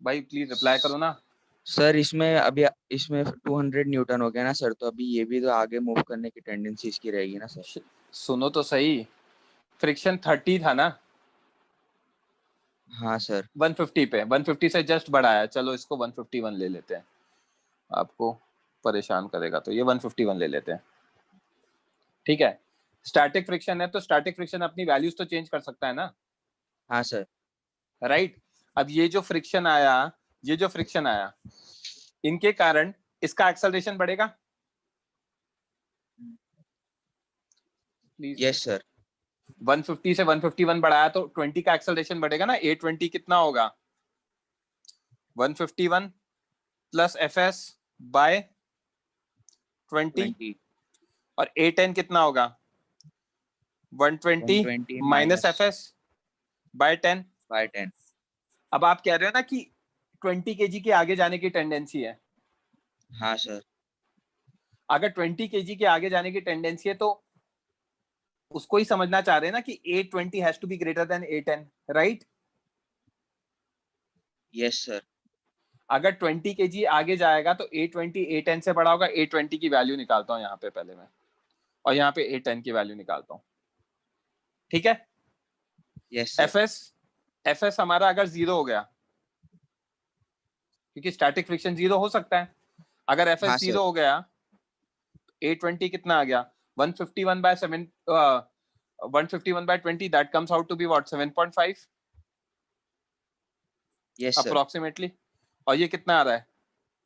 S1: भाई? प्लीज रिप्लाई करो ना
S3: सर। इसमें अभी इसमें 200 न्यूटन हो गया ना सर, तो अभी ये भी तो आगे मूव करने की टेंडेंसी इसकी रहेगी ना सर?
S1: सुनो तो सही, फ्रिक्शन 30 था ना?
S3: हाँ सर।
S1: 150 पे, 150 से जस्ट बढ़ाया, चलो इसको 151 ले लेते हैं, आपको परेशान करेगा तो ये 151 ले लेते हैं, ठीक है। स्टैटिक फ्रिक्शन है तो स्टैटिक फ्रिक्शन अपनी वैल्यूज तो चेंज कर सकता है ना?
S3: हाँ सर।
S1: राइट। अब ये जो फ्रिक्शन आया, इनके कारण इसका एक्सेलरेशन बढ़ेगा? प्लीज।
S3: Yes sir.
S1: 150 से 151 बढ़ाया तो 20 का एक्सेलरेशन बढ़ेगा ना। 820 कितना होगा? 151 प्लस एफएस बाय 20 और 810 कितना होगा? 120 माइनस एफएस बाय 10। अब आप कह रहे हो ना कि 20 kg के आगे जाने की टेंडेंसी है।
S3: हाँ सर।
S1: अगर 20 kg के आगे जाने की टेंडेंसी है तो उसको ही समझना चाह रहे हैं ना कि 820 has to be greater than 810, right?
S3: Yes sir.
S1: अगर 20 kg आगे जाएगा तो 820 810 से बड़ा होगा। 820 की वैल्यू निकालता हूं यहाँ पे पहले मैं, और यहाँ पे 810 की वैल्यू निकालता हूँ, ठीक है।
S3: Yes sir.
S1: एफएस हमारा अगर 0 हो गया क्योंकि स्टैटिक फ्रिक्शन 0 हो सकता है। अगर एफ
S3: हाँ
S1: एस
S3: सर
S1: 0 हो गया, 820 कितना आ गया, 151 by 7 151 by 20, that comes out to be what, 7.5
S3: yes sir
S1: approximately. और ये कितना आ रहा है,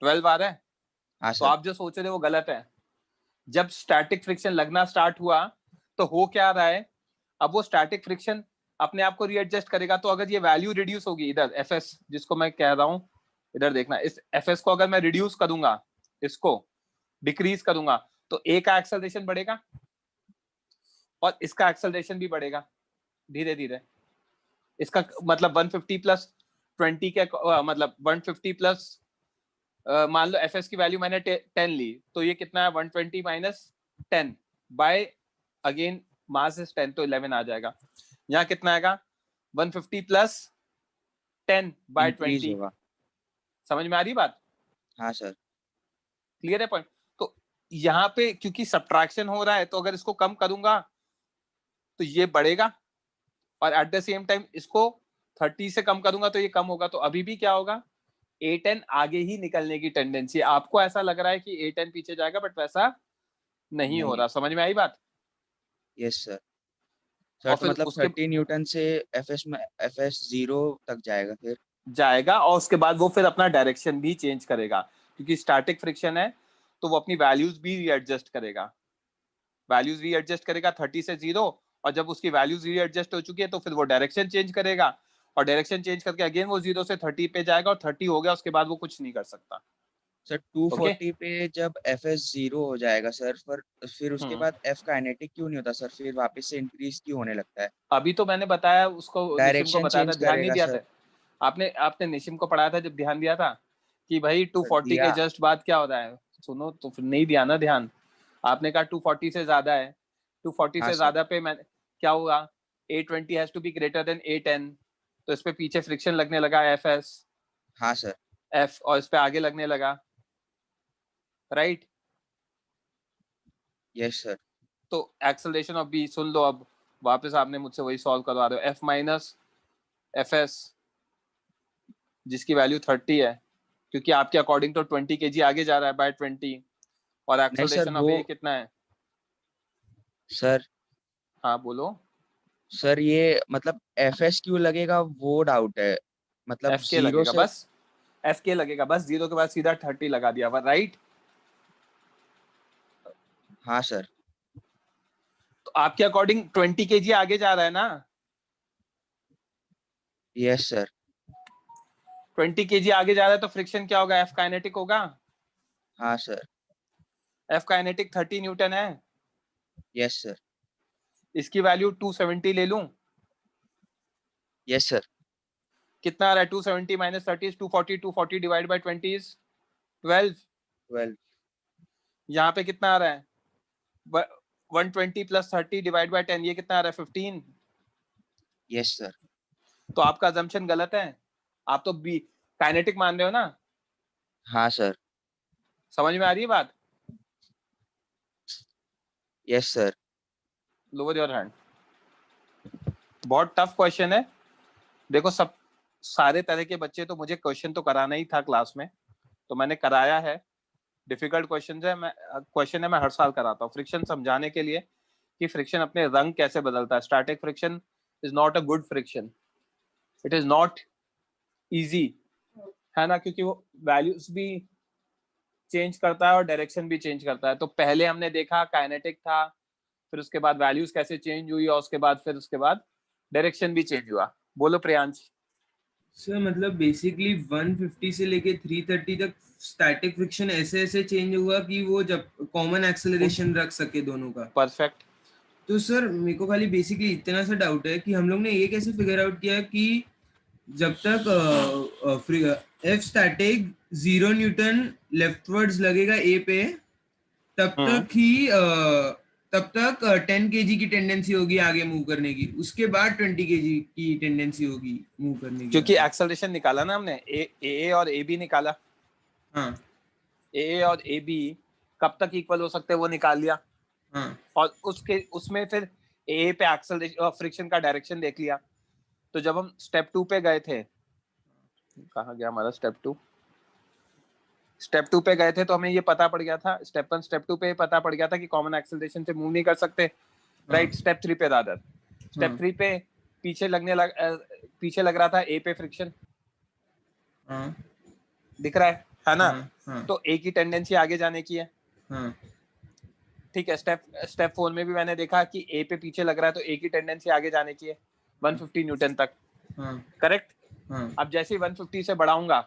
S1: 12 आ रहा है।
S3: हाँ
S1: तो
S3: सर
S1: आप जो सोच रहे हो वो गलत है। जब स्टैटिक फ्रिक्शन लगना स्टार्ट हुआ तो हो क्या रहा है, अब वो स्टैटिक फ्रिक्शन अपने आप को रीएडजस्ट करेगा। तो अगर ये वैल्यू रिड्यूस होगी, इधर एफ एस जिसको मैं कह रहा हूँ, इधर देखना, इस एफ एस को अगर मैं रिड्यूस करूंगा, इसको डिक्रीज करूंगा, तो ए का एक्सेलरेशन बढ़ेगा और इसका एक्सेलरेशन भी बढ़ेगा धीरे धीरे। इसका मतलब 150 प्लस 20 के मतलब 150 प्लस मान लो एफएस की वैल्यू मैंने 10 ली, तो ये कितना है, 120 minus 10 by again mass is 10, तो 11 आ जाएगा। यहाँ कितना आएगा, 150 प्लस 10 बाय 20।
S3: होगा।
S1: समझ में आ रही बात?
S3: हाँ सर
S1: क्लियर है पॉइंट? तो यहाँ पे क्योंकि सब्ट्रैक्शन हो रहा है, तो अगर इसको कम करूंगा तो ये बढ़ेगा, और एट द सेम टाइम इसको 30 से कम करूंगा तो ये कम होगा। तो अभी भी क्या होगा, A10 आगे ही निकलने की टेंडेंसी। आपको ऐसा लग रहा है कि A10 पीछे जाएगा, बट वैसा नहीं हो रहा। समझ में आई बात?
S3: यस सर सर तो मतलब 30 न्यूटन से एफएस में एफएस 0 तक जाएगा, फिर
S1: जाएगा, और उसके बाद वो फिर अपना डायरेक्शन भी चेंज करेगा, क्योंकि स्टैटिक फ्रिक्शन है तो वो अपनी वैल्यूज भी रीएडजस्ट करेगा। वैल्यूज रीएडजस्ट करेगा 30 से 0, और जब उसकी वैल्यूज रीएडजस्ट हो चुकी है तो फिर वो डायरेक्शन चेंज करेगा, और डायरेक्शन चेंज करके अगेन वो 0 से 30 पे जाएगा, और 30 हो गया उसके बाद वो कुछ नहीं कर सकता।
S3: सर 240 पे जब एफएस 0 हो जाएगा सर, फिर उसके बाद एफ काइनेटिक क्यों नहीं होता सर, फिर वापस से इंक्रीज क्यों होने लगता है?
S1: अभी तो मैंने बताया उसको, निशिम को बताया था, ध्यान नहीं दिया था आपने निशिम को पढ़ाया था जब ध्यान दिया था कि भाई 240 के जस्ट बाद क्या होता है? सुनो तो फिर नहीं दिया ना ध्यान। आपने कहा 240 से ज्यादा है, 240 से ज्यादा पे मैं क्या हुआ, 820 has to be greater than 810, तो इस पे पीछे फ्रिक्शन लगने लगा एफएस।
S3: हाँ सर
S1: एफ, और इस पे आगे लगने लगा, राइट?
S3: Yes sir.
S1: तो एक्सेलरेशन ऑफ बी सुन लो, अब वापस आपने मुझसे वही सॉल्व करवा रहे हो, एफ माइनस एफ एस जिसकी वैल्यू 30 है, क्योंकि आपके अकॉर्डिंग तो 20 kg आगे जा रहा है बाय 20, और एक्सेलरेशन ऑफ ए कितना है
S3: सर?
S1: हाँ बोलो
S3: सर, ये मतलब एफ एस क्यों लगेगा वो डाउट है, मतलब
S1: एफ के लगेगा से... बस एफ के लगेगा बस, 0 के बाद सीधा 30 लगा दिया, राइट?
S3: हाँ सर।
S1: तो आपके अकॉर्डिंग 20 kg आगे जा रहा है ना?
S3: Yes sir.
S1: 20 kg आगे जा रहा है तो फ्रिक्शन क्या होगा, एफ काइनेटिक होगा।
S3: हाँ सर।
S1: एफ काइनेटिक 30 न्यूटन है।
S3: Yes sir.
S1: इसकी वैल्यू 270 ले लूं?
S3: Yes sir.
S1: कितना आ रहा है, 270 minus 30 is 240, 240 divide by 20 is 12। यहाँ पे कितना आ रहा है, 120 प्लस 30 डिवाइड बाय 10, ये कितना आ रहा है, 15।
S3: Yes sir.
S1: तो आपका अजम्पशन गलत है, आप तो बी काइनेटिक मान रहे हो ना?
S3: हाँ सर।
S1: समझ में आ रही है बात?
S3: Yes sir.
S1: Lower your hand. बहुत टफ क्वेश्चन है। देखो सब सारे तरह के बच्चे तो मुझे क्वेश्चन तो कराना ही था क्लास में, तो मैंने कराया है। डिफिकल्ट क्वेश्चन है, मैं हर साल कराता हूँ फ्रिक्शन समझाने के लिए कि फ्रिक्शन अपने रंग कैसे बदलता है। Static friction is not a good friction, it is not easy, है ना, क्योंकि वो वैल्यूज भी चेंज करता है और डायरेक्शन भी चेंज करता है। तो पहले हमने देखा काइनेटिक था, फिर उसके बाद वैल्यूज कैसे चेंज हुई, और उसके बाद डायरेक्शन भी चेंज हुआ। बोलो प्रियांश।
S10: सर मतलब बेसिकली 150 से लेके 330 तक स्टैटिक फ्रिक्शन ऐसे चेंज हुआ कि वो जब कॉमन एक्सेलरेशन रख सके दोनों का।
S1: परफेक्ट।
S10: तो सर मेरे को खाली बेसिकली इतना सा डाउट है कि हम लोग ने ये कैसे फिगर आउट किया कि जब तक एफ स्टैटिक 0 न्यूटन लेफ्टवर्ड्स लगेगा ए पे, तब तक 10 kg की टेंडेंसी होगी आगे मूव करने की, उसके बाद 20 kg की टेंडेंसी होगी मूव करने की,
S1: क्योंकि एक्सेलरेशन निकाला ना हमने, ए और ए बी निकाला।
S10: हाँ,
S1: ए और ए बी कब तक इक्वल हो सकते हैं वो निकाल लिया।
S10: हाँ,
S1: और उसमें फिर ए पे एक्सेलरेशन फ्रिक्शन का डायरेक्शन देख लिया। तो जब हम स्टेप 2 पे गए थे, कहाँ गया हमारा स्टेप 2, स्टेप 2 पे गए थे तो हमें ये पता पड़ गया था, स्टेप 1 स्टेप 2 पे पता पड़ गया था कि कॉमन एक्सेलरेशन से मूव नहीं कर सकते, राइट। स्टेप 3 पे रादर स्टेप 3 पे पीछे लग रहा था ए पे फ्रिक्शन, दिख रहा है ना। तो ए की टेंडेंसी आगे जाने की है, ठीक है। स्टेप 4 में भी मैंने देखा कि ए पे पीछे लग रहा है तो ए की टेंडेंसी आगे जाने की है 150 न्यूटन तक, करेक्ट। अब जैसे ही 150 से बढ़ाऊंगा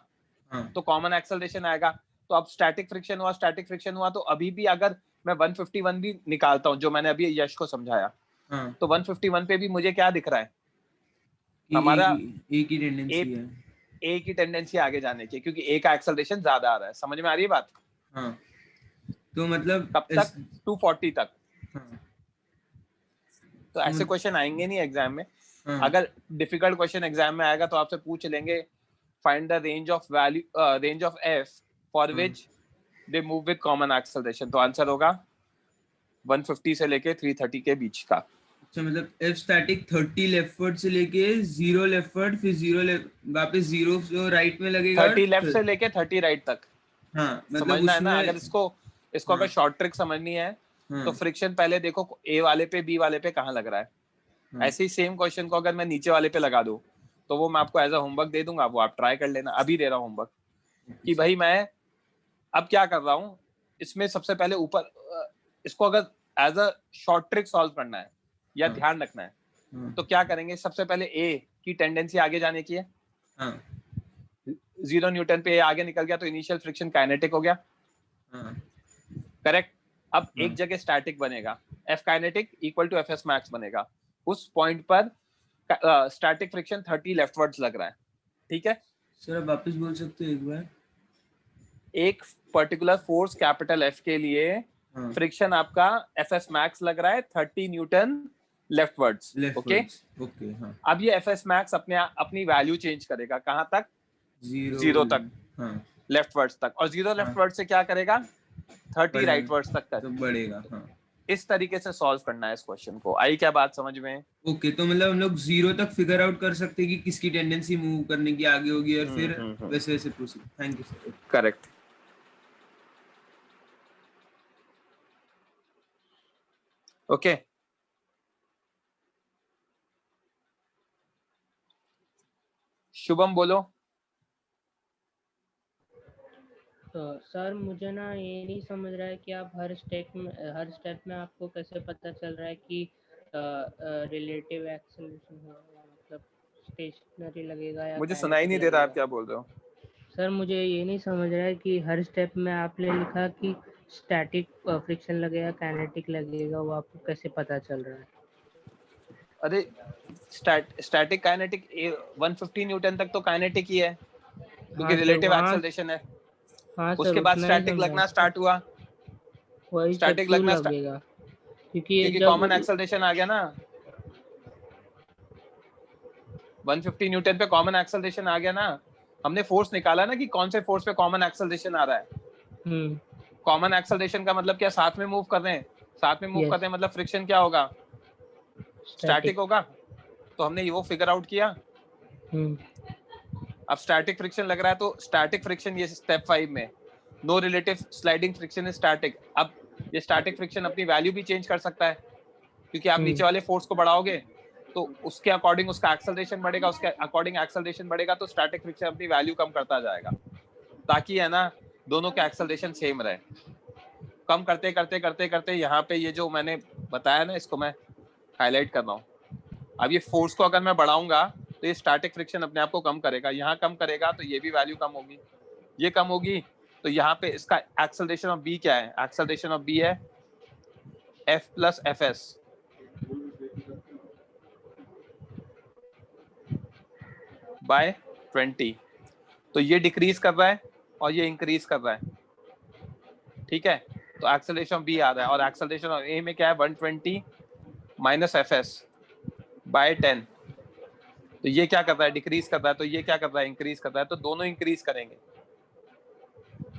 S1: तो कॉमन एक्सेलरेशन आएगा। तो अब स्टैटिक फ्रिक्शन हुआ तो अभी भी अगर मैं 151 भी निकालता हूं, जो मैंने अभी यश को समझाया, तो 151 पे भी मुझे क्या दिख रहा है, हमारा
S10: ए की टेंडेंसी है,
S1: ए की टेंडेंसी आगे जाने की, क्योंकि ए का एक्सेलरेशन ज्यादा आ रहा है। समझ में आ रही है बात?
S10: तो मतलब
S1: कब तक? 240 तक। तो ऐसे क्वेश्चन आएंगे नहीं एग्जाम में। अगर डिफिकल्ट क्वेश्चन एग्जाम में आएगा तो आपसे पूछ लेंगे find the range of F for which they move with common acceleration. तो आंसर होगा 150 से लेके 330 के बीच का।
S10: अच्छा, मतलब एफ स्टैटिक 30 लेफ्टवर्ड से लेके 0 लेफ्टवर्ड, फिर 0 वापस 0 राइट में लगेगा,
S1: 30 लेफ्ट से लेके 30 राइट तक।
S10: मतलब
S1: समझना है ना। अगर इसको अगर शॉर्ट ट्रिक समझनी है तो फ्रिक्शन पहले देखो ए वाले पे बी वाले पे कहाँ लग रहा है। ऐसे ही सेम क्वेश्चन को अगर मैं नीचे वाले पे लगा दूं तो वो मैं आपको एज अ होमवर्क दे दूंगा, वो आप ट्राई कर लेना। अभी दे रहा हूँ होमवर्क कि भाई मैं अब क्या कर रहा हूँ, इसमें सबसे पहले ऊपर इसको अगर as a short trick solve करना है या ध्यान रखना है तो क्या करेंगे, सबसे पहले ए की टेंडेंसी आगे जाने की है। 0 न्यूटन पे ए आगे निकल गया तो इनिशियल फ्रिक्शन काइनेटिक हो गया, करेक्ट। अब एक जगह स्टैटिक बनेगा, F kinetic equal to F S max बनेगा। उस पॉइंट पर स्टैटिक फ्रिक्शन 30 लेफ्टवर्ड्स लग रहा है, ठीक है।
S10: सर आप वापस बोल सकते हो एक बार?
S1: एक पर्टिकुलर फोर्स कैपिटल एफ के लिए फ्रिक्शन आपका एफ एस मैक्स लग रहा है 30 न्यूटन लेफ्टवर्ड्स, ओके। अब ये एफ एस मैक्स अपनी वैल्यू चेंज करेगा, कहां तक? 0 तक, लेफ्टवर्ड्स तक। और 0 लेफ्टवर्ड से क्या करेगा? 30 राइटवर्ड्स तक
S10: तो बढ़ेगा।
S1: इस तरीके से सॉल्व करना है इस क्वेश्चन को। आई क्या बात समझ में?
S10: ओके, तो मतलब हम लोग 0 तक फिगर आउट कर सकते हैं कि किसकी टेंडेंसी मूव करने की आगे होगी और फिर वैसे वैसे proceed. Thank you sir.
S1: Correct. Okay, Shubham बोलो।
S12: तो सर मुझे ना ये नहीं समझ रहा है कि आप हर स्टेप में आपको कैसे पता चल रहा है कि रिलेटिव एक्सेलरेशन होगा, मतलब स्टेशनरी लगेगा या
S1: मुझे सुनाई नहीं दे रहा आप क्या बोल रहे हो।
S12: सर मुझे ये नहीं समझ रहा है कि हर स्टेप में आपने लिखा कि स्टैटिक फ्रिक्शन लगेगा काइनेटिक लगेगा, वो आपको कैसे पता चल रहा है?
S1: अरे स्टैटिक काइनेटिक 150 न्यूटन तक तो काइनेटिक ही है क्योंकि रिलेटिव एक्सेलरेशन है। उसके बाद स्टैटिक लगना स्टार्ट हुआ, स्टैटिक लगना लगेगा क्योंकि कॉमन एक्सेलरेशन आ गया ना। 150 न्यूटन पे कॉमन एक्सेलरेशन आ गया ना। हमने फोर्स निकाला ना कि कौन से फोर्स पे कॉमन एक्सेलरेशन आ रहा है। कॉमन एक्सेलरेशन का मतलब क्या? साथ में मूव कर रहे हैं, साथ में मूव कर रहे हैं मतलब फ्रिक्शन क्या होगा? स्टैटिक होगा। तो हमने वो फिगर आउट किया। अब स्टैटिक फ्रिक्शन लग रहा है तो स्टैटिक फ्रिक्शन ये स्टेप 5 में no relative sliding friction is static. अब ये स्टैटिक फ्रिक्शन अपनी वैल्यू भी चेंज कर सकता है क्योंकि आप नीचे वाले फोर्स को बढ़ाओगे तो उसके अकॉर्डिंग उसका एक्सेलरेशन बढ़ेगा, उसके अकॉर्डिंग एक्सेलरेशन बढ़ेगा तो स्टैटिक फ्रिक्शन अपनी वैल्यू कम करता जाएगा ताकि है ना दोनों का एक्सेलरेशन सेम रहे। कम करते करते करते करते यहाँ पे ये जो मैंने बताया ना इसको मैं हाईलाइट कर रहा हूँ। अब ये फोर्स को अगर मैं बढ़ाऊंगा तो ये स्टैटिक फ्रिक्शन अपने आप को कम करेगा, यहाँ कम करेगा तो ये भी वैल्यू कम होगी, ये कम होगी तो यहाँ पे इसका एक्सेलरेशन ऑफ बी क्या है? एक्सेलरेशन ऑफ बी है F plus F S by 20। तो ये डिक्रीज कर रहा है और ये इंक्रीज कर रहा है, ठीक है। तो एक्सेलरेशन ऑफ बी आ रहा है और एक्सेलरेशन ऑफ ए में क्या है? 120 माइनस एफ एस बाय 10। तो ये क्या कर रहा है? डिक्रीज कर रहा है। तो ये क्या कर रहा है? इंक्रीज कर रहा है। तो दोनों इंक्रीज करेंगे।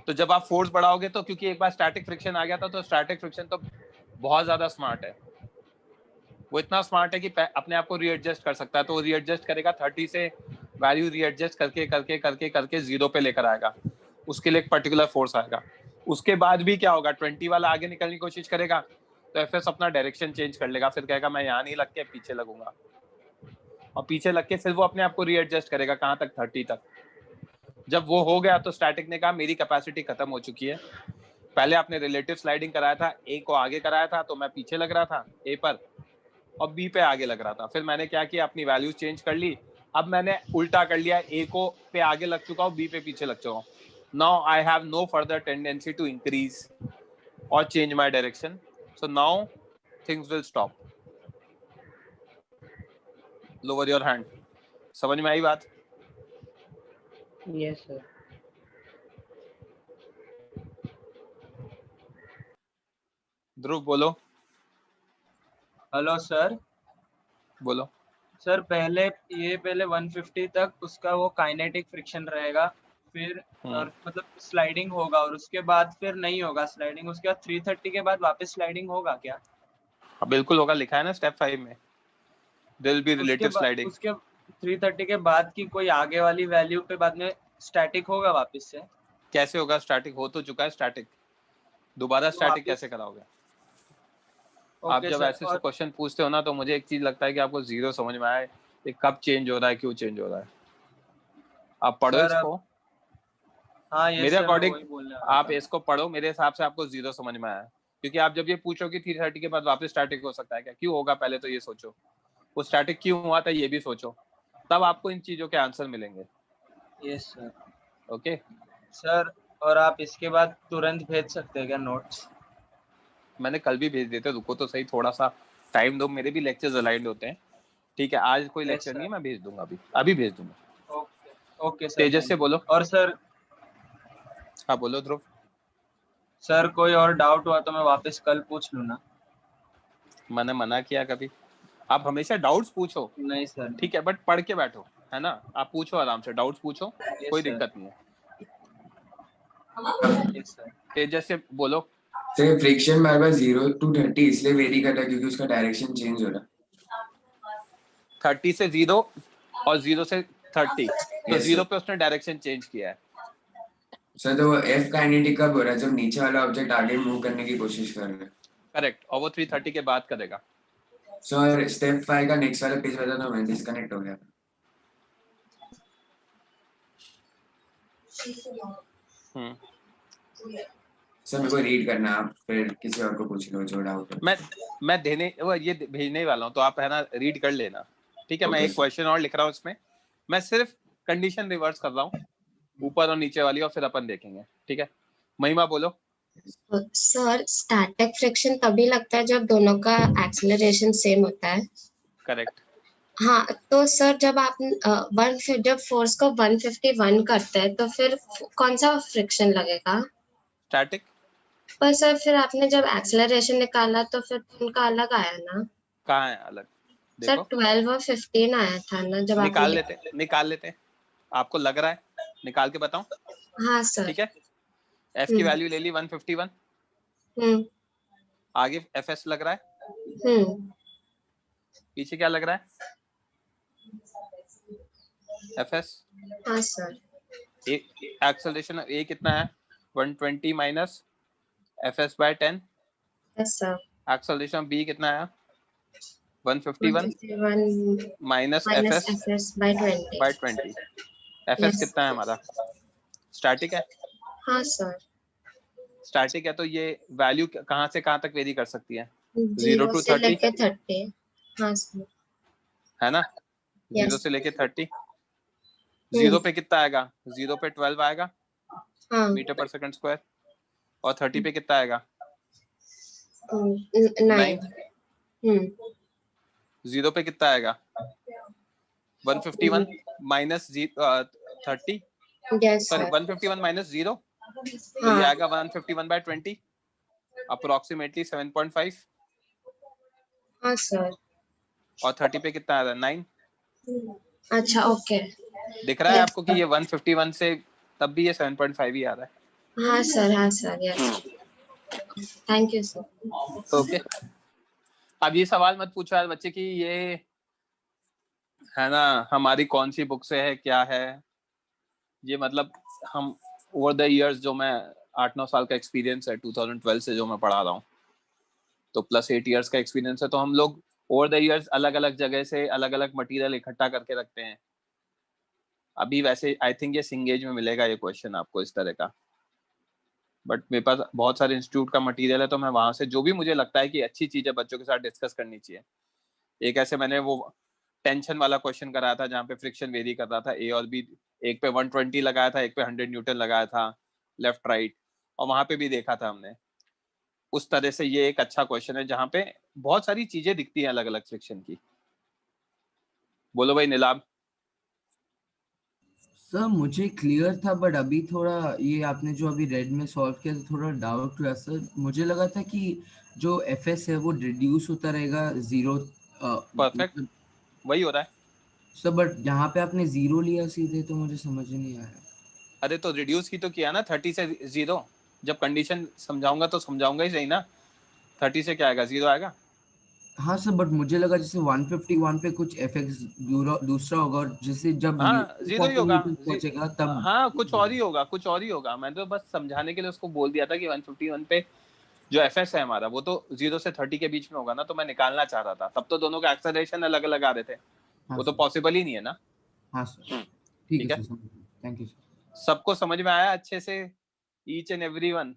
S1: तो जब आप फोर्स बढ़ाओगे तो क्योंकि एक बार स्टैटिक फ्रिक्शन आ गया था तो स्टैटिक फ्रिक्शन तो बहुत ज्यादा स्मार्ट है, वो इतना स्मार्ट है कि अपने आप को रीएडजस्ट कर सकता है। तो वो रीएडजस्ट करेगा 30 से वैल्यू रीएडजस्ट करके करके करके करके 0 पे लेकर आएगा। उसके लिए एक पर्टिकुलर फोर्स आएगा। उसके बाद भी क्या होगा, 20 वाला आगे निकलने की कोशिश करेगा तो एफएस अपना डायरेक्शन चेंज कर लेगा, फिर कहेगा मैं यहाँ नहीं लग के पीछे लगूंगा, और पीछे लग के फिर वो अपने आप को रीएडजस्ट करेगा कहाँ तक, 30 तक। जब वो हो गया तो स्टैटिक ने कहा मेरी कैपेसिटी खत्म हो चुकी है, पहले आपने रिलेटिव स्लाइडिंग कराया था, ए को आगे कराया था तो मैं पीछे लग रहा था ए पर और बी पे आगे लग रहा था, फिर मैंने क्या किया, अपनी वैल्यूज चेंज कर ली, अब मैंने उल्टा कर लिया, ए को पे आगे लग चुका हूँ, बी पे पीछे लग चुका हूँ। Now I have no further tendency to increase और change my direction, so now things will stop. Lower your hand. समझ में आई बात?
S12: Yes sir.
S1: ध्रुव बोलो।
S13: Hello sir.
S1: बोलो
S13: सर पहले 150 तक उसका वो काइनेटिक फ्रिक्शन रहेगा, फिर और मतलब स्लाइडिंग होगा, और उसके बाद फिर नहीं होगा स्लाइडिंग, उसके बाद 330 के बाद वापस स्लाइडिंग होगा क्या?
S1: बिल्कुल होगा, लिखा है ना स्टेप 5 में, there will be relative sliding.
S13: उसके 330 के बाद की कोई आगे वाली वैल्यू पे बाद में स्टैटिक होगा वापस से?
S1: कैसे होगा? स्टैटिक हो तो चुका है स्टैटिक, दोबारा स्टैटिक कैसे कराओगे? आप जब ऐसे क्वेश्चन पूछते हो ना तो मुझे एक चीज लगता है कि आपको जीरो समझ में आए, ये कब चेंज हो रहा है, क्यों चेंज हो रहा है। आप पढ़ो इसको।
S13: हाँ,
S1: मेरे अकॉर्डिंग आप इसको पढ़ो, मेरे हिसाब से आपको जीरो समझ में आया, क्योंकि आप जब ये पूछो कि 330 के बाद वापस स्टैटिक हो सकता है क्या, क्यों होगा, पहले तो ये सोचो वो स्टैटिक क्यों हुआ था, ये भी सोचो, तब आपको इन चीजों के आंसर मिलेंगे।
S13: Yes sir.
S1: ओके
S13: सर, और आप इसके बाद तुरंत भेज सकते हैं क्या नोट्स?
S1: मैंने कल भी भेज देते, रुको तो सही, थोड़ा सा टाइम दो, मेरे भी लेक्चर्स अलाइंड होते हैं। ठीक है, आज कोई लेक्चर नहीं है, मैं भेज दूंगा, अभी भेज दूंगा।
S13: Okay sir.
S1: तेजस से बोलो।
S13: और सर?
S1: हाँ बोलो ध्रुव।
S13: सर कोई और डाउट हुआ तो मैं वापस कल पूछ लूँ ना?
S1: मैंने मना किया कभी? आप हमेशा डाउट्स पूछो।
S13: नहीं सर।
S1: ठीक है, बट पढ़ के बैठो, है ना, आप पूछो आराम से, डाउट्स पूछो, कोई दिक्कत नहीं है। तेजस से बोलो।
S14: Sir friction bar bar 0 to 30 इसलिए वेरी कर रहा है क्योंकि उसका डायरेक्शन चेंज हो रहा है।
S1: 30 से 0 और 0 से 30, तो 0 पे उसने डायरेक्शन चेंज किया है।
S14: सर तो वो एफ काइनेटिक कब हो रहा है, जब नीचे वाला ऑब्जेक्ट आगे मूव करने की कोशिश कर रहा है।
S1: करेक्ट, और वो 330 के बाद करेगा।
S14: सर स्टेप 5 का नेक्स्ट वाला पेज बता दो, मैं डिस्कनेक्ट हो गया। सर मेरे को रीड करना, आप फिर किसी और को पूछ लो जो डाउट है।
S1: मैं देने वो ये भेजने वाला हूँ, तो आप है ना रीड कर लेना। ठीक है, मैं एक क्वेश्चन और लिख रहा हूँ इसमें, मैं सिर्फ कंडीशन रिवर्स कर रहा हूँ, ऊपर और नीचे वाली, और फिर अपन देखेंगे। ठीक है, महिमा बोलो।
S15: सर स्टैटिक फ्रिक्शन तभी लगता है जब दोनों का एक्सेलरेशन सेम होता है।
S1: करेक्ट।
S15: हाँ, तो सर जब आप जब फोर्स को 151 करते हैं तो फिर कौन सा फ्रिक्शन लगेगा?
S1: स्टैटिक।
S15: पर सर फिर आपने जब एक्सेलरेशन निकाला तो फिर उनका अलग आया ना?
S1: कहाँ है अलग?
S15: सर 12 और 15 आया था ना जब
S1: निकाल लेते आपको लग रहा है, निकाल के बताऊं?
S15: हाँ सर।
S1: ठीक है, एफ की वैल्यू ले ली 151, आगे एफ एस लग रहा है, पीछे क्या लग रहा है? F S.
S15: हाँ सर।
S1: एक्सेलरेशन ए कितना है? 120 minus F S by 10।
S15: Yes sir.
S1: Acceleration B कितना है? 151 minus F S by 20। F S कितना है हमारा? स्टैटिक है।
S15: हाँ सर।
S1: स्टैटिक है तो ये वैल्यू कहाँ से कहाँ तक वेरी कर सकती है?
S15: 0 to 30। हाँ सर।
S1: है ना, 0 से लेके 30। 0 पे कितना आएगा? 0 पे 12 आएगा मीटर पर सेकंड स्क्वायर, और 30 पे कितना आएगा? 9। 0 पे कितना आएगा? 151 माइनस 30, सॉरी 151 माइनस 0, तो ये आएगा 151 बाय 20, अप्रोक्सीमेटली 7.5।
S15: हाँ सर।
S1: और 30 पे कितना आ रहा है? 9।
S15: अच्छा ओके।
S1: दिख रहा है आपको कि ये 151 से तब भी ये 7.5 ही आ रहा है?
S15: हाँ सर, हाँ sir, yes. Thank you sir.
S1: Okay, अब ये सवाल मत पूछो यार बच्चे कि ये है ना हमारी कौन सी बुक से है, क्या है ये, मतलब हम ओवर द इयर्स जो मैं 8-9 साल का एक्सपीरियंस है 2012 से जो मैं पढ़ा रहा हूँ, तो प्लस 8 इयर्स का एक्सपीरियंस है, तो हम लोग ओवर द इयर्स अलग अलग जगह से अलग अलग मटेरियल इकट्ठा करके रखते हैं। अभी वैसे आई थिंक ये सिंगेज में मिलेगा ये क्वेश्चन आपको इस तरह का, बट मेरे पास बहुत सारे इंस्टीट्यूट का मटेरियल है, तो मैं वहां से जो भी मुझे लगता है कि अच्छी चीज है बच्चों के साथ डिस्कस करनी चाहिए। एक ऐसे मैंने वो टेंशन वाला क्वेश्चन कराया था जहाँ पे फ्रिक्शन वेरी कर रहा था, ए और बी, एक पे 120 लगाया था, एक पे 100 न्यूटन लगाया था लेफ्ट राइट, और वहां पे भी देखा था हमने। उस तरह से ये एक अच्छा क्वेश्चन है जहाँ पे बहुत सारी चीजें दिखती हैं अलग अलग फ्रिक्शन की। बोलो भाई नीलाम।
S16: सर मुझे क्लियर था, बट अभी थोड़ा ये आपने जो अभी रेड में सॉल्व किया तो थोड़ा डाउट हुआ सर। मुझे लगा था कि जो एफएस है वो रिड्यूस होता रहेगा जीरो।
S1: परफेक्ट, वही हो रहा है
S16: सर, बट यहाँ पे आपने जीरो लिया सीधे, तो मुझे समझ ही नहीं आया।
S1: अरे तो रिड्यूस की तो किया ना 30 से 0। जब कंडीशन समझाऊंगा तो समझाऊंगा ही सही ना। 30 से क्या आएगा, 0 आएगा।
S16: हाँ सर, बट मुझे लगा जैसे 151 पे कुछ एफएक्स दूसरा होगा, और जैसे जब
S1: हाँ 0 ही होगा।
S16: पहुंचेगा तब।
S1: हाँ कुछ और ही होगा, कुछ और ही होगा। मैं तो बस समझाने के लिए उसको बोल दिया था कि 151 पे जो एफएस है हमारा वो तो 0 से 30 के बीच में होगा ना, तो मैं निकालना चाह रहा था। तब तो दोनों का एक्सेलरेशन अलग अलग आ रहे थे।
S16: हाँ
S1: वो तो
S16: सर।
S1: पॉसिबल ही नहीं है ना।
S16: हाँ सर, ठीक है सर, थैंक यू सर।
S1: सबको समझ में आया अच्छे से, ईच एंड एवरीवन?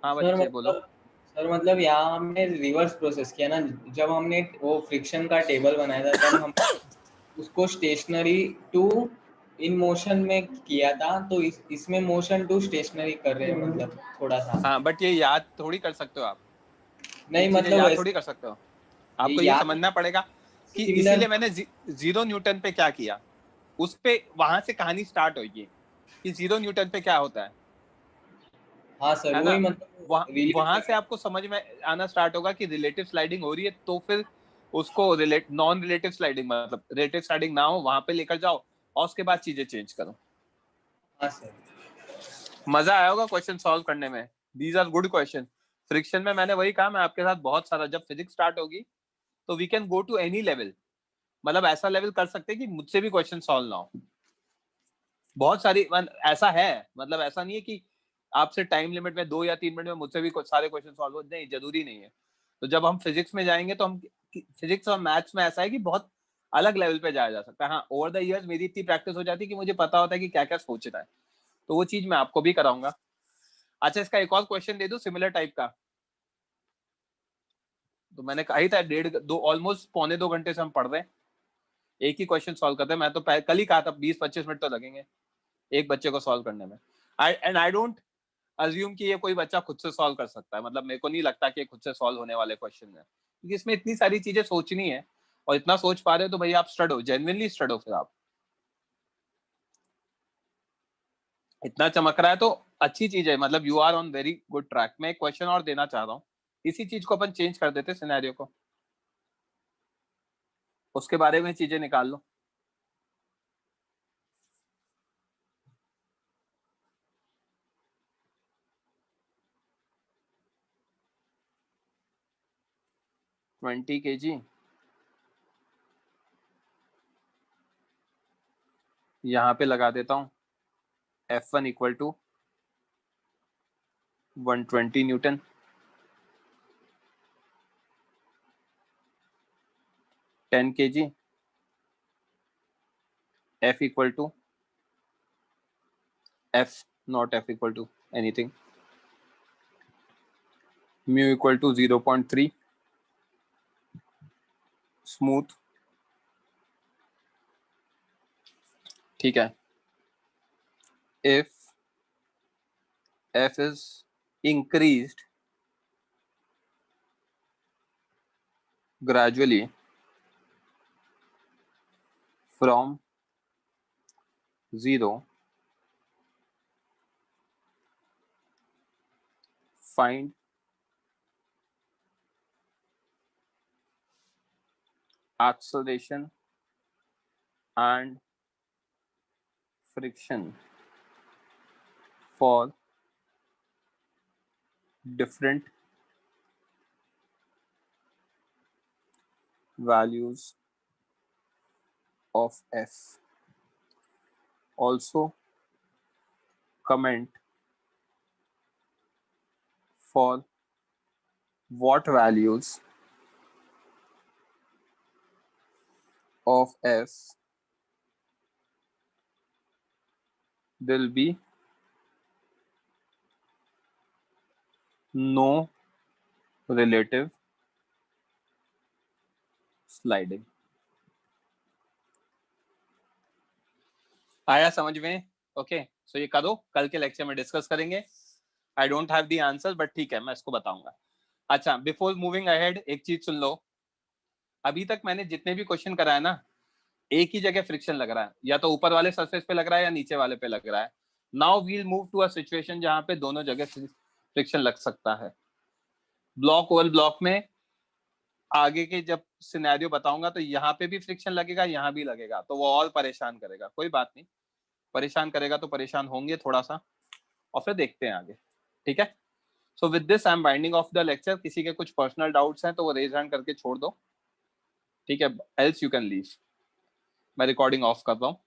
S1: हाँ बच्चे बोलो।
S13: सर मतलब यहाँ हमने रिवर्स प्रोसेस किया ना, जब हमने वो फ्रिक्शन का टेबल बनाया था तब हम उसको स्टेशनरी टू इन मोशन में किया था, तो इसमें मोशन टू स्टेशनरी कर रहे हैं मतलब थोड़ा सा।
S1: हाँ बट ये याद थोड़ी कर सकते हो आप,
S13: नहीं मतलब
S1: याद थोड़ी कर सकते हो। आपको ये समझना पड़ेगा कि इसीलिए मैंने 0 न्यूटन पे क्या किया, उस पे वहां से कहानी स्टार्ट होगी कि 0 न्यूटन पे क्या होता है।
S13: हाँ सर,
S1: है
S13: वही
S1: ना?
S13: मतलब
S1: वहां से आपको समझ में आना स्टार्ट होगा कि रिलेटिव स्लाइडिंग हो रही है, तो फिर उसको नॉन रिलेटिव स्लाइडिंग, मतलब रिलेटिव स्लाइडिंग ना हो वहां पे लेकर जाओ, और उसके बाद चीजें चेंज करो।
S13: हाँ सर,
S1: मजा आया होगा क्वेश्चन सॉल्व करने में। These are good question. Friction में मैंने वही कहा, मैं आपके साथ बहुत सारा, जब फिजिक्स स्टार्ट होगी तो we can go to any level, मतलब ऐसा लेवल कर सकते हैं कि मुझसे भी क्वेश्चन सॉल्व ना हो। बहुत सारी ऐसा है, मतलब ऐसा नहीं है कि आपसे टाइम लिमिट में 2 या 3 मिनट में मुझसे भी सारे क्वेश्चन सॉल्व हो, नहीं, जरूरी नहीं है। तो जब हम फिजिक्स में जाएंगे तो हम फिजिक्स और मैथ्स में ऐसा है कि बहुत अलग लेवल पे जाया जा सकता है। हाँ, ओवर द इयर्स मेरी इतनी प्रैक्टिस हो जाती है कि मुझे पता होता है कि क्या क्या सोचना है, तो वो चीज मैं आपको भी कराऊंगा। अच्छा, इसका एक और क्वेश्चन दे दूं सिमिलर टाइप का। तो मैंने कहा ही था 1.5-2 ऑलमोस्ट 1.25 घंटे से हम पढ़ रहे हैं, एक ही क्वेश्चन सॉल्व करते हैं। मैं तो कल ही कहा था 20-25 मिनट तो लगेंगे एक बच्चे को सॉल्व करने में। आई डोंट अज्यूम कि ये कोई बच्चा खुद से सॉल्व कर सकता है, मतलब मेरे को नहीं लगता कि खुद से सॉल्व होने वाले क्वेश्चन है, क्योंकि इसमें इतनी सारी चीजें सोचनी है, और इतना सोच पा रहे हो तो भाई आप स्टड हो, जेन्युइनली स्टड हो। फिर आप इतना चमक रहा है तो अच्छी चीज है, मतलब you are on very good track. मैं एक क्वेश्चन और देना चाह रहा हूँ, इसी चीज को अपन चेंज कर देते सिनेरियो को, उसके बारे में चीजें निकाल लो। ट्वेंटी kg यहाँ पे लगा देता हूँ, F1 equal to 120 newton. 10 kg, F equal to F, not F equal to anything, mu equal to 0.3, smooth. ठीक है, if F is increased gradually from 0, find acceleration and friction for different values of F. also comment for what values of f there'll be no relative sliding. आया समझ में? Okay, सो ये करो, कल के lecture में डिस्कस करेंगे. I don't have the answer but ठीक है, मैं इसको बताऊंगा. अच्छा, बिफोर मूविंग अहेड एक चीज सुन लो. अभी तक मैंने जितने भी क्वेश्चन कराया ना, एक ही जगह फ्रिक्शन लग रहा है, या तो ऊपर वाले सरफेस पे लग रहा है या नीचे वाले पे लग रहा है. Now we'll move to a situation जहां पे दोनों जगह फ्रिक्शन लग सकता है. ब्लॉक ओवर ब्लॉक में आगे के जब सिनेरियो बताऊंगा तो यहाँ पे भी फ्रिक्शन लगेगा, यहाँ भी लगेगा, तो वो और परेशान करेगा. कोई बात नहीं, परेशान करेगा तो परेशान होंगे थोड़ा सा, और फिर देखते हैं आगे. ठीक है, so with this I am binding of the lecture. किसी के कुछ पर्सनल डाउट्स हैं तो वो रेज हैंड करके छोड़ दो. ठीक है, एल्स यू कैन लीव. मैं रिकॉर्डिंग ऑफ कर रहा हूँ.